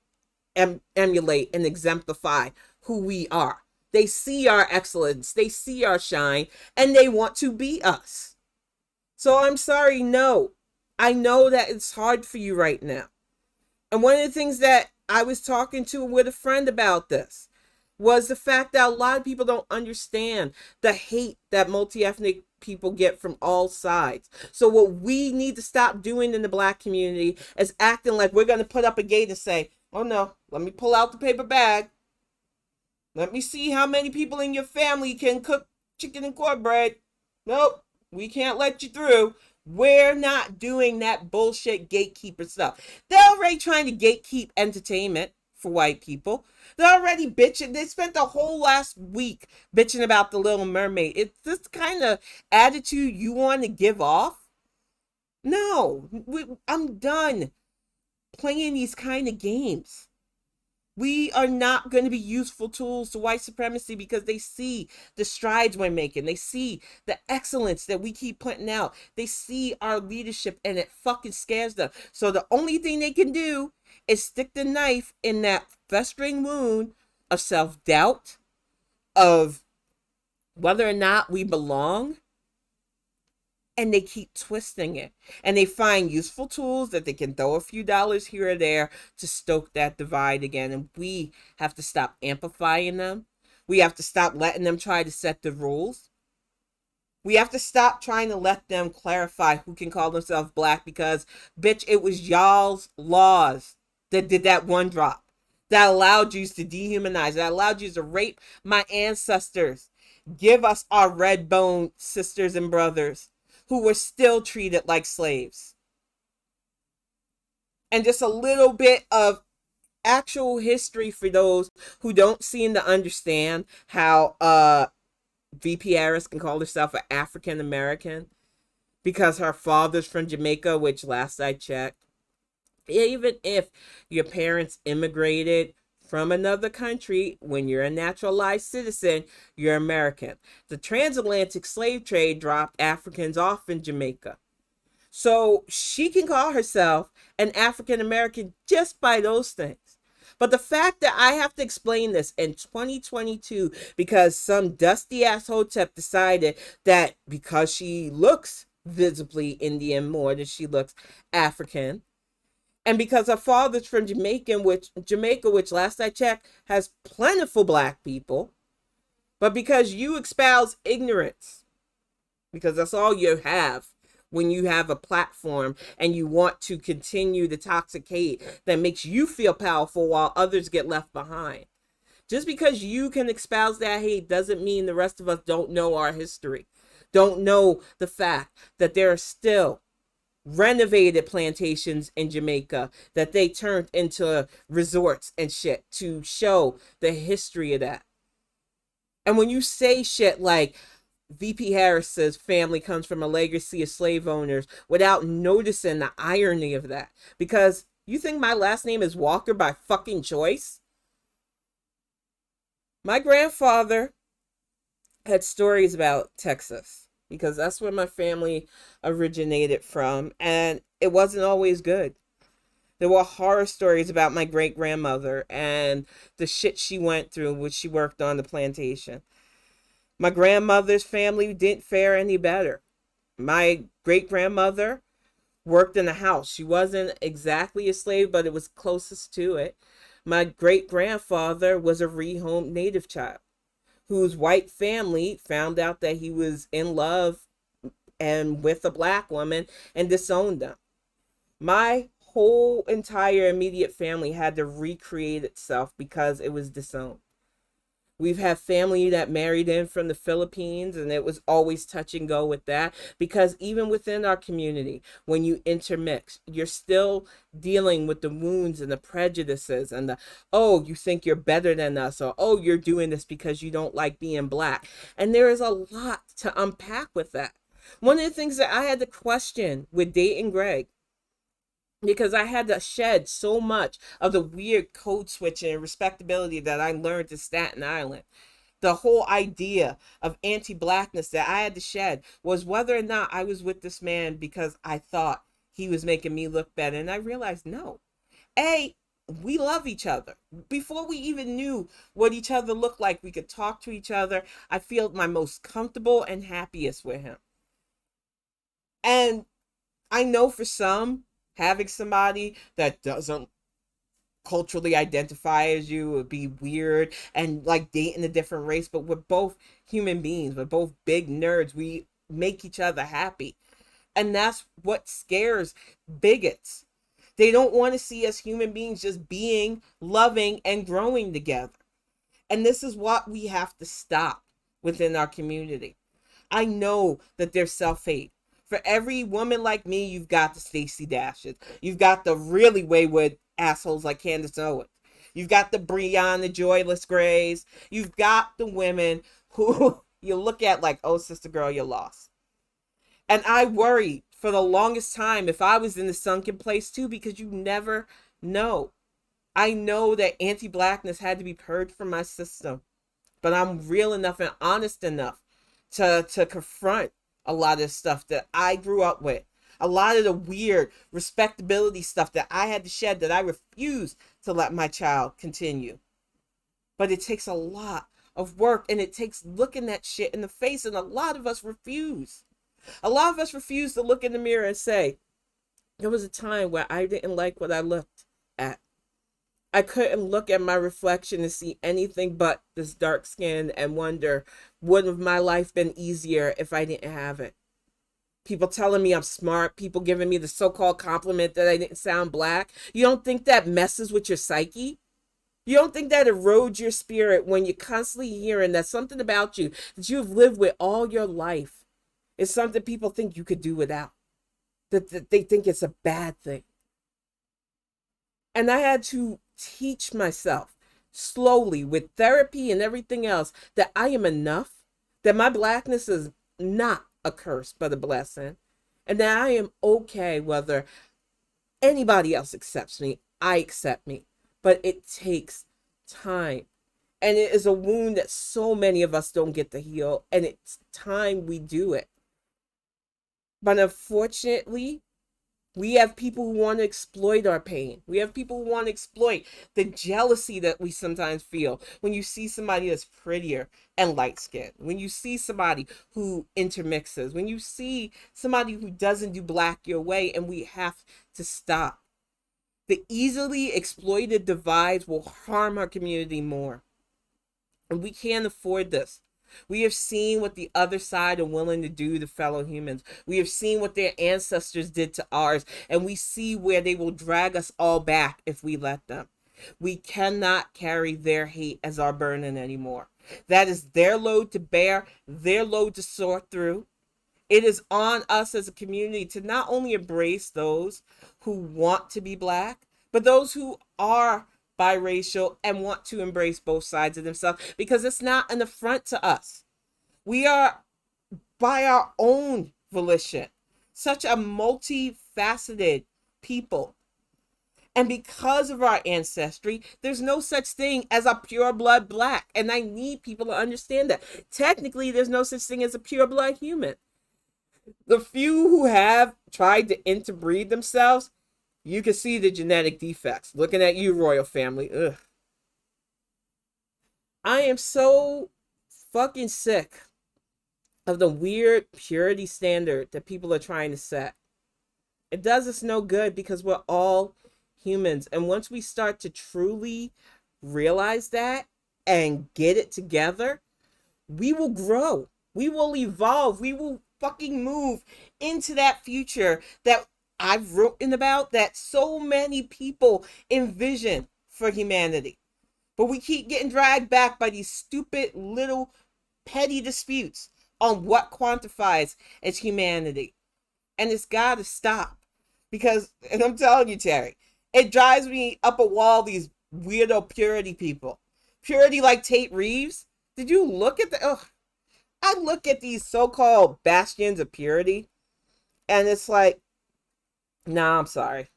emulate and exemplify who we are. They see our excellence, they see our shine, and they want to be us. So I'm sorry, no. I know that it's hard for you right now. And one of the things that I was talking to with a friend about this was the fact that a lot of people don't understand the hate that multi-ethnic people get from all sides. So what we need to stop doing in the black community is acting like we're going to put up a gate and say, oh no, let me pull out the paper bag. Let me see how many people in your family can cook chicken and cornbread. Nope, we can't let you through. We're not doing that bullshit gatekeeper stuff. They're already trying to gatekeep entertainment for white people. They're already bitching. They spent the whole last week bitching about The Little Mermaid. It's this kind of attitude you want to give off? No, I'm done playing these kind of games. We are not going to be useful tools to white supremacy because they see the strides we're making. They see the excellence that we keep putting out. They see our leadership and it fucking scares them. So the only thing they can do is stick the knife in that festering wound of self-doubt, of whether or not we belong, And they keep twisting it. And they find useful tools that they can throw a few dollars here or there to stoke that divide again. And we have to stop amplifying them. We have to stop letting them try to set the rules. We have to stop trying to let them clarify who can call themselves black, because, bitch, it was y'all's laws that did that one drop, that allowed you to dehumanize, that allowed you to rape my ancestors, give us our red bone sisters and brothers who were still treated like slaves. And just a little bit of actual history for those who don't seem to understand how VP Harris can call herself an African American because her father's from Jamaica, which last I checked, even if your parents immigrated from another country, when you're a naturalized citizen, you're American. The transatlantic slave trade dropped Africans off in Jamaica. So she can call herself an African American just by those things. But the fact that I have to explain this in 2022 because some dusty ass hotep decided that because she looks visibly Indian more than she looks African, and because her father's from Jamaica, which last I checked has plentiful black people, but because you espouse ignorance, because that's all you have when you have a platform and you want to continue the toxic hate that makes you feel powerful while others get left behind. Just because you can espouse that hate doesn't mean the rest of us don't know our history, don't know the fact that there are still renovated plantations in Jamaica that they turned into resorts and shit to show the history of that. And when you say shit like VP Harris's family comes from a legacy of slave owners without noticing the irony of that, because you think my last name is Walker by fucking choice? My grandfather had stories about Texas because that's where my family originated from, and it wasn't always good. There were horror stories about my great grandmother and the shit she went through when she worked on the plantation. My grandmother's family didn't fare any better. My great grandmother worked in a house. She wasn't exactly a slave, but it was closest to it. My great grandfather was a rehomed native child whose white family found out that he was in love and with a black woman and disowned them. My whole entire immediate family had to recreate itself because it was disowned. We've had family that married in from the Philippines, and it was always touch and go with that, because even within our community, when you intermix, you're still dealing with the wounds and the prejudices and the, oh, you think you're better than us, or oh, you're doing this because you don't like being black. And there is a lot to unpack with that. One of the things that I had to question with dating Greg, because I had to shed so much of the weird code switching and respectability that I learned in Staten Island. The whole idea of anti-blackness that I had to shed was whether or not I was with this man because I thought he was making me look better. And I realized, no. A, we love each other. Before we even knew what each other looked like, we could talk to each other. I feel my most comfortable and happiest with him. And I know for some, having somebody that doesn't culturally identify as you would be weird, and like dating a different race, but we're both human beings. We're both big nerds. We make each other happy. And that's what scares bigots. They don't want to see us human beings just being, loving, and growing together. And this is what we have to stop within our community. I know that there's self-hate. For every woman like me, you've got the Stacey Dashes. You've got the really wayward assholes like Candace Owens. You've got the Breonna Joyless Grays. You've got the women who you look at like, oh, sister girl, you're lost. And I worried for the longest time if I was in the sunken place too, because you never know. I know that anti-blackness had to be purged from my system, but I'm real enough and honest enough to confront a lot of stuff that I grew up with. A lot of the weird respectability stuff that I had to shed, that I refuse to let my child continue. But it takes a lot of work, and it takes looking that shit in the face, and a lot of us refuse. A lot of us refuse to look in the mirror and say, there was a time where I didn't like what I looked at. I couldn't look at my reflection and see anything but this dark skin and wonder, would have my life been easier if I didn't have it? People telling me I'm smart, people giving me the so-called compliment that I didn't sound black. You don't think that messes with your psyche? You don't think that erodes your spirit when you're constantly hearing that something about you that you've lived with all your life is something people think you could do without? That they think it's a bad thing. And I had to teach myself slowly with therapy and everything else that I am enough, that my blackness is not a curse but a blessing, and that I am okay whether anybody else accepts me. I accept me, but it takes time, and it is a wound that so many of us don't get to heal, and it's time we do it. But unfortunately, we have people who want to exploit our pain. We have people who want to exploit the jealousy that we sometimes feel when you see somebody that's prettier and light-skinned, when you see somebody who intermixes, when you see somebody who doesn't do black your way, and we have to stop. The easily exploited divides will harm our community more, and we can't afford this. We have seen what the other side are willing to do to fellow humans. We have seen what their ancestors did to ours, and we see where they will drag us all back if we let them. We cannot carry their hate as our burden anymore. That is their load to bear, their load to sort through. It is on us as a community to not only embrace those who want to be black, but those who are biracial and want to embrace both sides of themselves, because it's not an affront to us. We are, by our own volition, such a multifaceted people. And because of our ancestry, there's no such thing as a pure blood black. And I need people to understand that. Technically, there's no such thing as a pure blood human. The few who have tried to interbreed themselves, you can see the genetic defects. Looking at you, royal family. Ugh. I am so fucking sick of the weird purity standard that people are trying to set. It does us no good because we're all humans. And once we start to truly realize that and get it together, we will grow. We will evolve. We will fucking move into that future that I've written about, that so many people envision for humanity. But we keep getting dragged back by these stupid little petty disputes on what quantifies as humanity. And it's got to stop. Because, and I'm telling you, Terry, it drives me up a wall, these weirdo purity people. Purity like Tate Reeves. Did you look at the... Ugh. I look at these so-called bastions of purity, and it's like, nah, I'm sorry.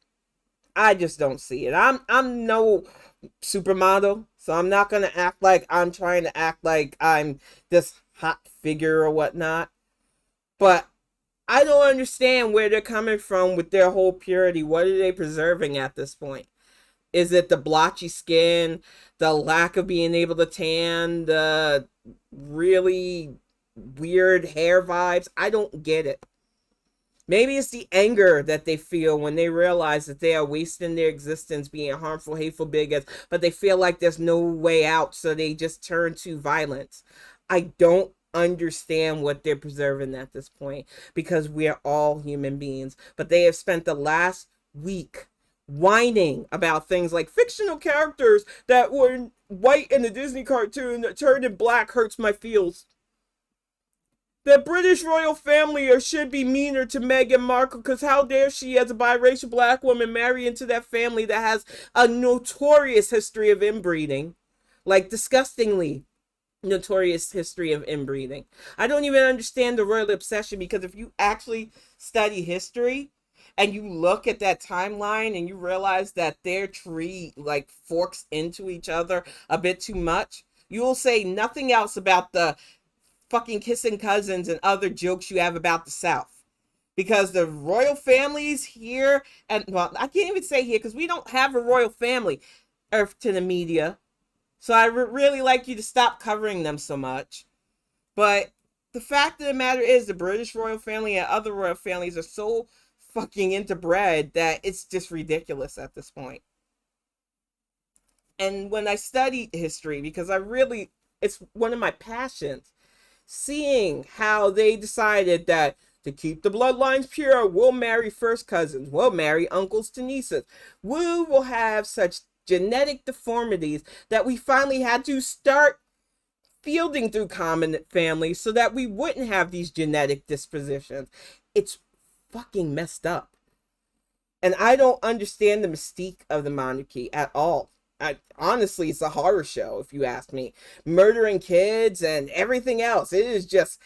I just don't see it. I'm no supermodel, so I'm not gonna act like I'm trying to act like I'm this hot figure or whatnot. But I don't understand where they're coming from with their whole purity. What are they preserving at this point? Is it the blotchy skin, the lack of being able to tan, the really weird hair vibes? I don't get it. Maybe it's the anger that they feel when they realize that they are wasting their existence being harmful, hateful bigots, but they feel like there's no way out, so they just turn to violence. I don't understand what they're preserving at this point, because we are all human beings. But they have spent the last week whining about things like fictional characters that were white in the Disney cartoon that turned in black hurts my feels. The British royal family should be meaner to Meghan Markle, because how dare she, as a biracial black woman, marry into that family that has a notorious history of inbreeding. Like, disgustingly notorious history of inbreeding. I don't even understand the royal obsession, because if you actually study history and you look at that timeline and you realize that their tree like forks into each other a bit too much, you will say nothing else about the fucking kissing cousins and other jokes you have about the South. Because the royal families here, and well, I can't even say here because we don't have a royal family, earth to the media. So I really like you to stop covering them so much. But The fact of the matter is the British royal family and other royal families are so fucking interbred that it's just ridiculous at this point. And when I studied history, because it's one of my passions, seeing how they decided that to keep the bloodlines pure, we'll marry first cousins, we'll marry uncles to nieces. We will have such genetic deformities that we finally had to start fielding through common families so that we wouldn't have these genetic dispositions. It's fucking messed up. And I don't understand the mystique of the monarchy at all. Honestly, it's a horror show, if you ask me. Murdering kids and everything else. It is just,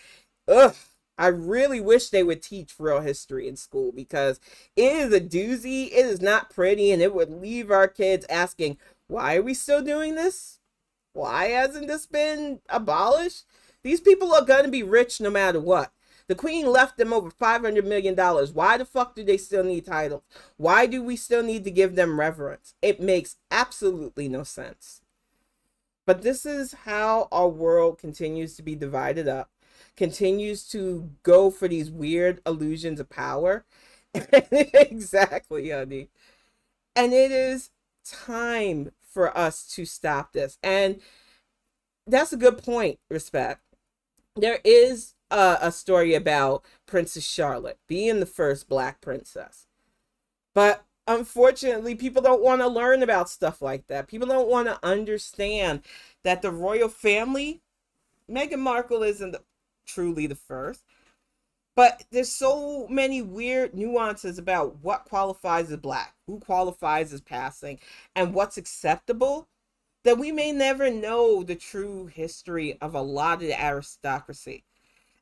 ugh. I really wish they would teach real history in school because it is a doozy. It is not pretty, and it would leave our kids asking, why are we still doing this? Why hasn't this been abolished? These people are going to be rich no matter what. The Queen left them over $500 million. Why the fuck do they still need titles? Why do we still need to give them reverence? It makes absolutely no sense. But this is how our world continues to be divided up, continues to go for these weird illusions of power. Exactly, honey. And it is time for us to stop this. And that's a good point, Respect. There is a story about Princess Charlotte being the first Black princess. But unfortunately, people don't want to learn about stuff like that. People don't want to understand that the royal family, Meghan Markle isn't truly the first. But there's so many weird nuances about what qualifies as Black, who qualifies as passing, and what's acceptable, that we may never know the true history of a lot of the aristocracy.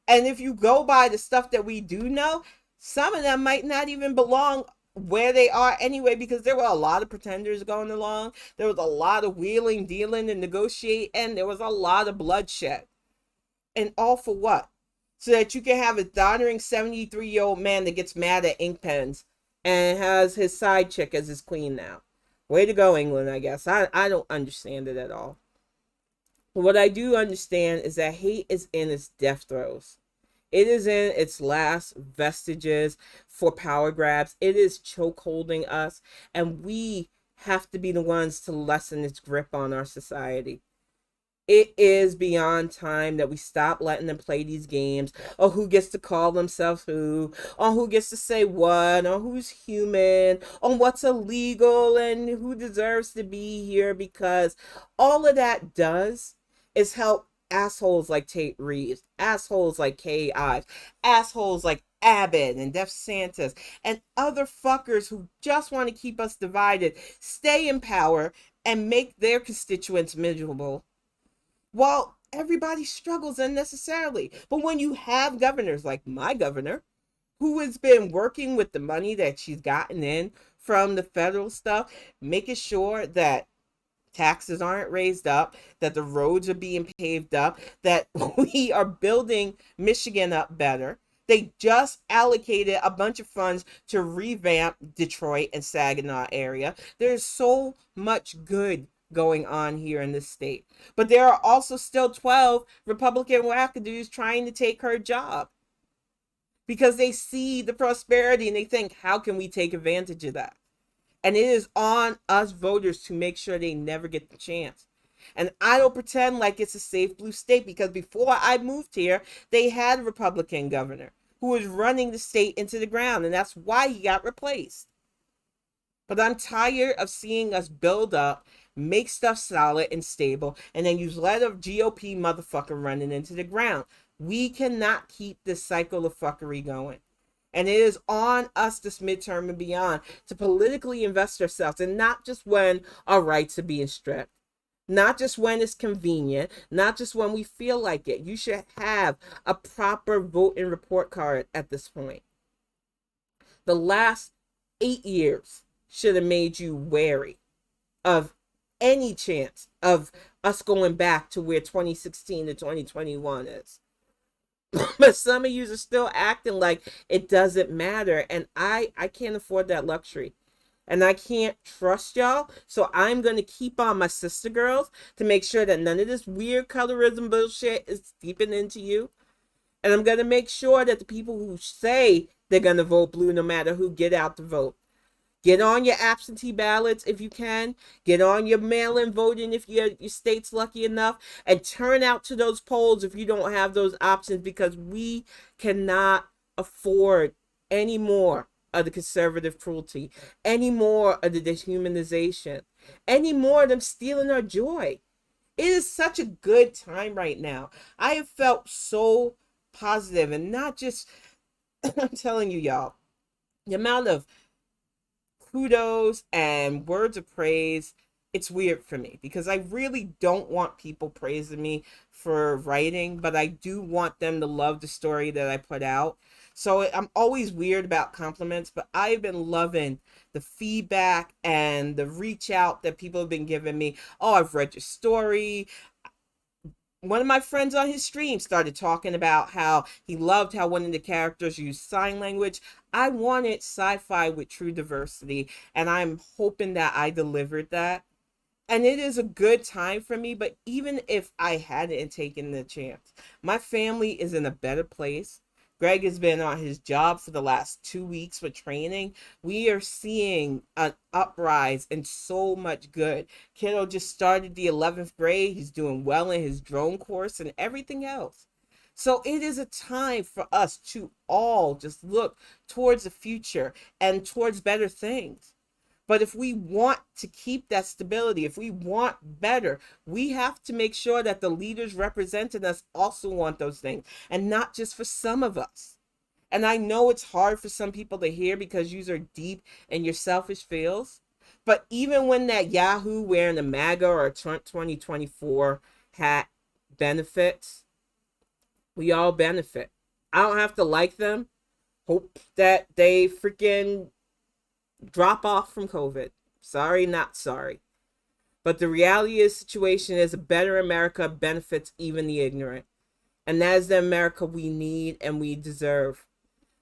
And if you go by the stuff that we do know, some of them might not even belong where they are anyway, because there were a lot of pretenders going along. There was a lot of wheeling, dealing, and negotiating, and there was a lot of bloodshed. And all for what? So that you can have a doddering 73-year-old man that gets mad at ink pens and has his side chick as his queen now. Way to go, England, I guess. I don't understand it at all. What I do understand is that hate is in its death throes. It is in its last vestiges for power grabs. It is chokeholding us, and we have to be the ones to lessen its grip on our society. It is beyond time that we stop letting them play these games, or who gets to call themselves who, or who gets to say what, or who's human, on what's illegal, and who deserves to be here, because all of that does is help assholes like Tate Reeves, assholes like Kay Ives, assholes like Abbot and Desantis, and other fuckers who just want to keep us divided, stay in power, and make their constituents miserable. While everybody struggles unnecessarily. But when you have governors like my governor, who has been working with the money that she's gotten in from the federal stuff, making sure that taxes aren't raised up, that the roads are being paved up, that we are building Michigan up better. They just allocated a bunch of funds to revamp Detroit and Saginaw area. There's so much good going on here in this state. But there are also still 12 Republican wackadoos trying to take her job because they see the prosperity and they think, how can we take advantage of that? And it is on us voters to make sure they never get the chance. And I don't pretend like it's a safe blue state, because before I moved here, they had a Republican governor who was running the state into the ground, and that's why he got replaced. But I'm tired of seeing us build up, make stuff solid and stable, and then you let a GOP motherfucker running into the ground. We cannot keep this cycle of fuckery going. And it is on us this midterm and beyond to politically invest ourselves, and not just when our rights are being stripped, not just when it's convenient, not just when we feel like it. You should have a proper vote and report card at this point. The last 8 years should have made you wary of any chance of us going back to where 2016 to 2021 is. But some of you are still acting like it doesn't matter, and I can't afford that luxury, and I can't trust y'all. So I'm going to keep on my sister girls to make sure that none of this weird colorism bullshit is seeping into you. And I'm going to make sure that the people who say they're going to vote blue no matter who get out to vote. Get on your absentee ballots if you can. Get on your mail-in voting if your state's lucky enough. And turn out to those polls if you don't have those options, because we cannot afford any more of the conservative cruelty, any more of the dehumanization, any more of them stealing our joy. It is such a good time right now. I have felt so positive, and not just, I'm telling you, y'all, the amount of kudos and words of praise, it's weird for me because I really don't want people praising me for writing, but I do want them to love the story that I put out. So I'm always weird about compliments, but I've been loving the feedback and the reach out that people have been giving me. Oh, I've read your story. One of my friends on his stream started talking about how he loved how one of the characters used sign language. I wanted sci-fi with true diversity, and I'm hoping that I delivered that. And it is a good time for me, but even if I hadn't taken the chance, my family is in a better place. Greg has been on his job for the last 2 weeks with training. We are seeing an uprise and so much good. Kiddo just started the 11th grade. He's doing well in his drone course and everything else. So it is a time for us to all just look towards the future and towards better things. But if we want to keep that stability, if we want better, we have to make sure that the leaders representing us also want those things, and not just for some of us. And I know it's hard for some people to hear because you are deep in your selfish feels. But even when that Yahoo wearing a MAGA or a 2024 hat benefits, we all benefit. I don't have to like them. Hope that they freaking drop off from COVID. Sorry, not sorry. But the reality of the situation is a better America benefits even the ignorant. And that is the America we need and we deserve.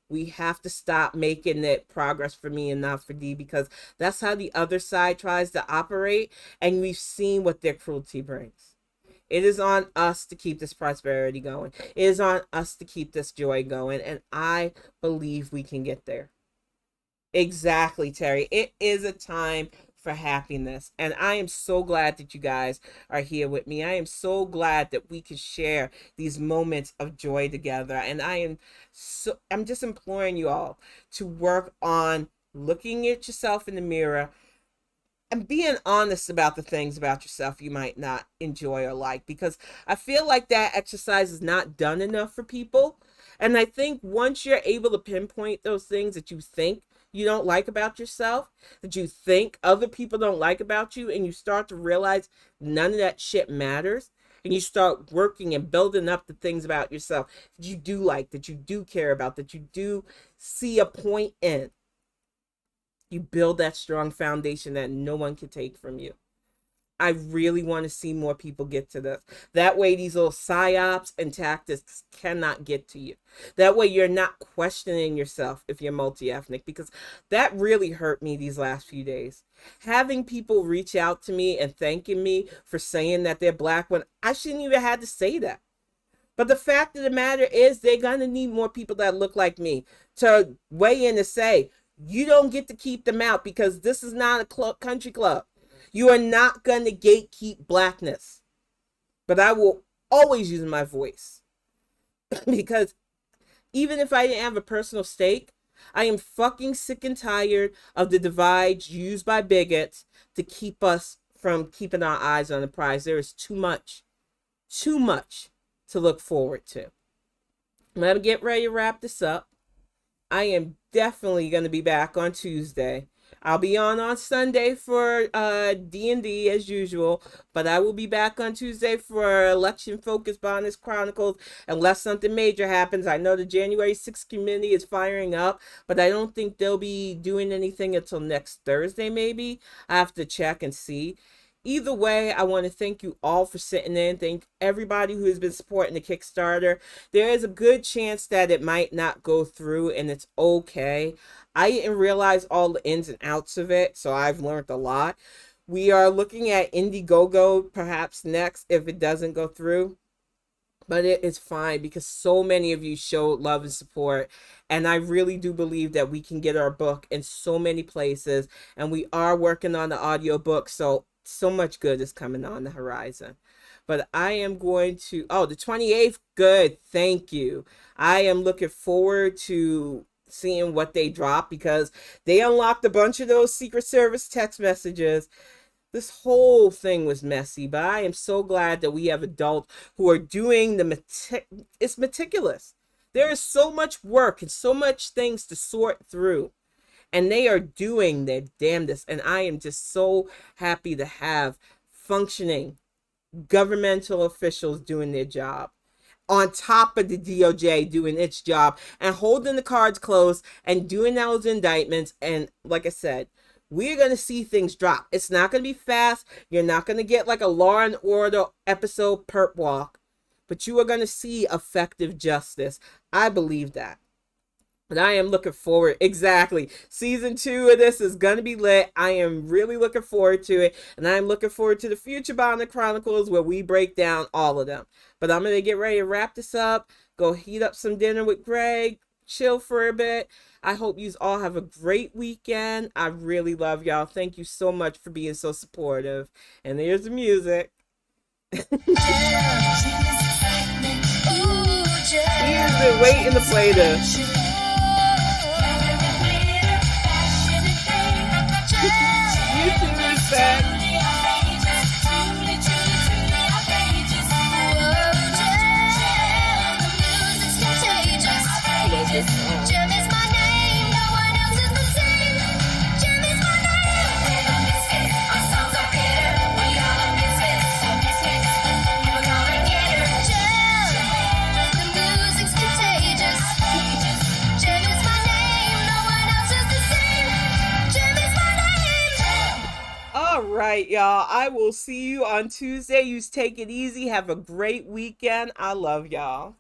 We have to stop making it progress for me and not for thee, because that's how the other side tries to operate. And we've seen what their cruelty brings. It is on us to keep this prosperity going. It is on us to keep this joy going. And I believe we can get there. Exactly, Terry. It is a time for happiness. And I am so glad that you guys are here with me. I am so glad that we can share these moments of joy together. And I'm just imploring you all to work on looking at yourself in the mirror and being honest about the things about yourself you might not enjoy or like, because I feel like that exercise is not done enough for people. And I think once you're able to pinpoint those things that you think you don't like about yourself, that you think other people don't like about you, and you start to realize none of that shit matters, and you start working and building up the things about yourself that you do like, that you do care about, that you do see a point in, you build that strong foundation that no one can take from you. I really want to see more people get to this. That way these little PsyOps and tactics cannot get to you. That way you're not questioning yourself if you're multi-ethnic, because that really hurt me these last few days. Having people reach out to me and thanking me for saying that they're Black when I shouldn't even have to say that. But the fact of the matter is they're going to need more people that look like me to weigh in and say, you don't get to keep them out because this is not a country club. You are not going to gatekeep Blackness. But I will always use my voice. Because even if I didn't have a personal stake, I am fucking sick and tired of the divides used by bigots to keep us from keeping our eyes on the prize. There is too much to look forward to. I'm going to get ready to wrap this up. I am definitely going to be back on Tuesday. I'll be on Sunday for D&D as usual, but I will be back on Tuesday for election-focused Bonnet Chronicles unless something major happens. I know the January 6th community is firing up, but I don't think they'll be doing anything until next Thursday maybe. I have to check and see. Either way, I want to thank you all for sitting in. Thank everybody who has been supporting the Kickstarter. There is a good chance that it might not go through, and it's okay. I didn't realize all the ins and outs of it, so I've learned a lot. We are looking at Indiegogo perhaps next if it doesn't go through. but it is fine because so many of you showed love and support. And I really do believe that we can get our book in so many places. And we are working on the audiobook. So much good is coming on the horizon. But I am going to, oh, the 28th, good, thank you. I am looking forward to seeing what they drop because they unlocked a bunch of those Secret Service text messages. This whole thing was messy, but I am so glad that we have adults who are doing it's meticulous. There is so much work and so much things to sort through, and they are doing their damnedest. And I am just so happy to have functioning governmental officials doing their job, on top of the DOJ doing its job and holding the cards close and doing those indictments. And like I said, we're going to see things drop. It's not going to be fast. You're not going to get like a Law and Order episode perp walk, but you are going to see effective justice. I believe that. But I am looking forward. Exactly. Season 2 of this is going to be lit. I am really looking forward to it. And I'm looking forward to the future Bonnet Chronicles where we break down all of them. But I'm going to get ready to wrap this up. Go heat up some dinner with Greg. Chill for a bit. I hope you all have a great weekend. I really love y'all. Thank you so much for being so supportive. And there's the music. He's been waiting to play this. YouTube is back. Jim is my name, no one else is the same. Jim is my name. We're misfits, our songs are bitter. We all are misfits, we're gonna get her. Jim, the music's contagious. Jim is my name, no one else is the same. Jim is my name. All right, y'all. I will see you on Tuesday. You take it easy. Have a great weekend. I love y'all.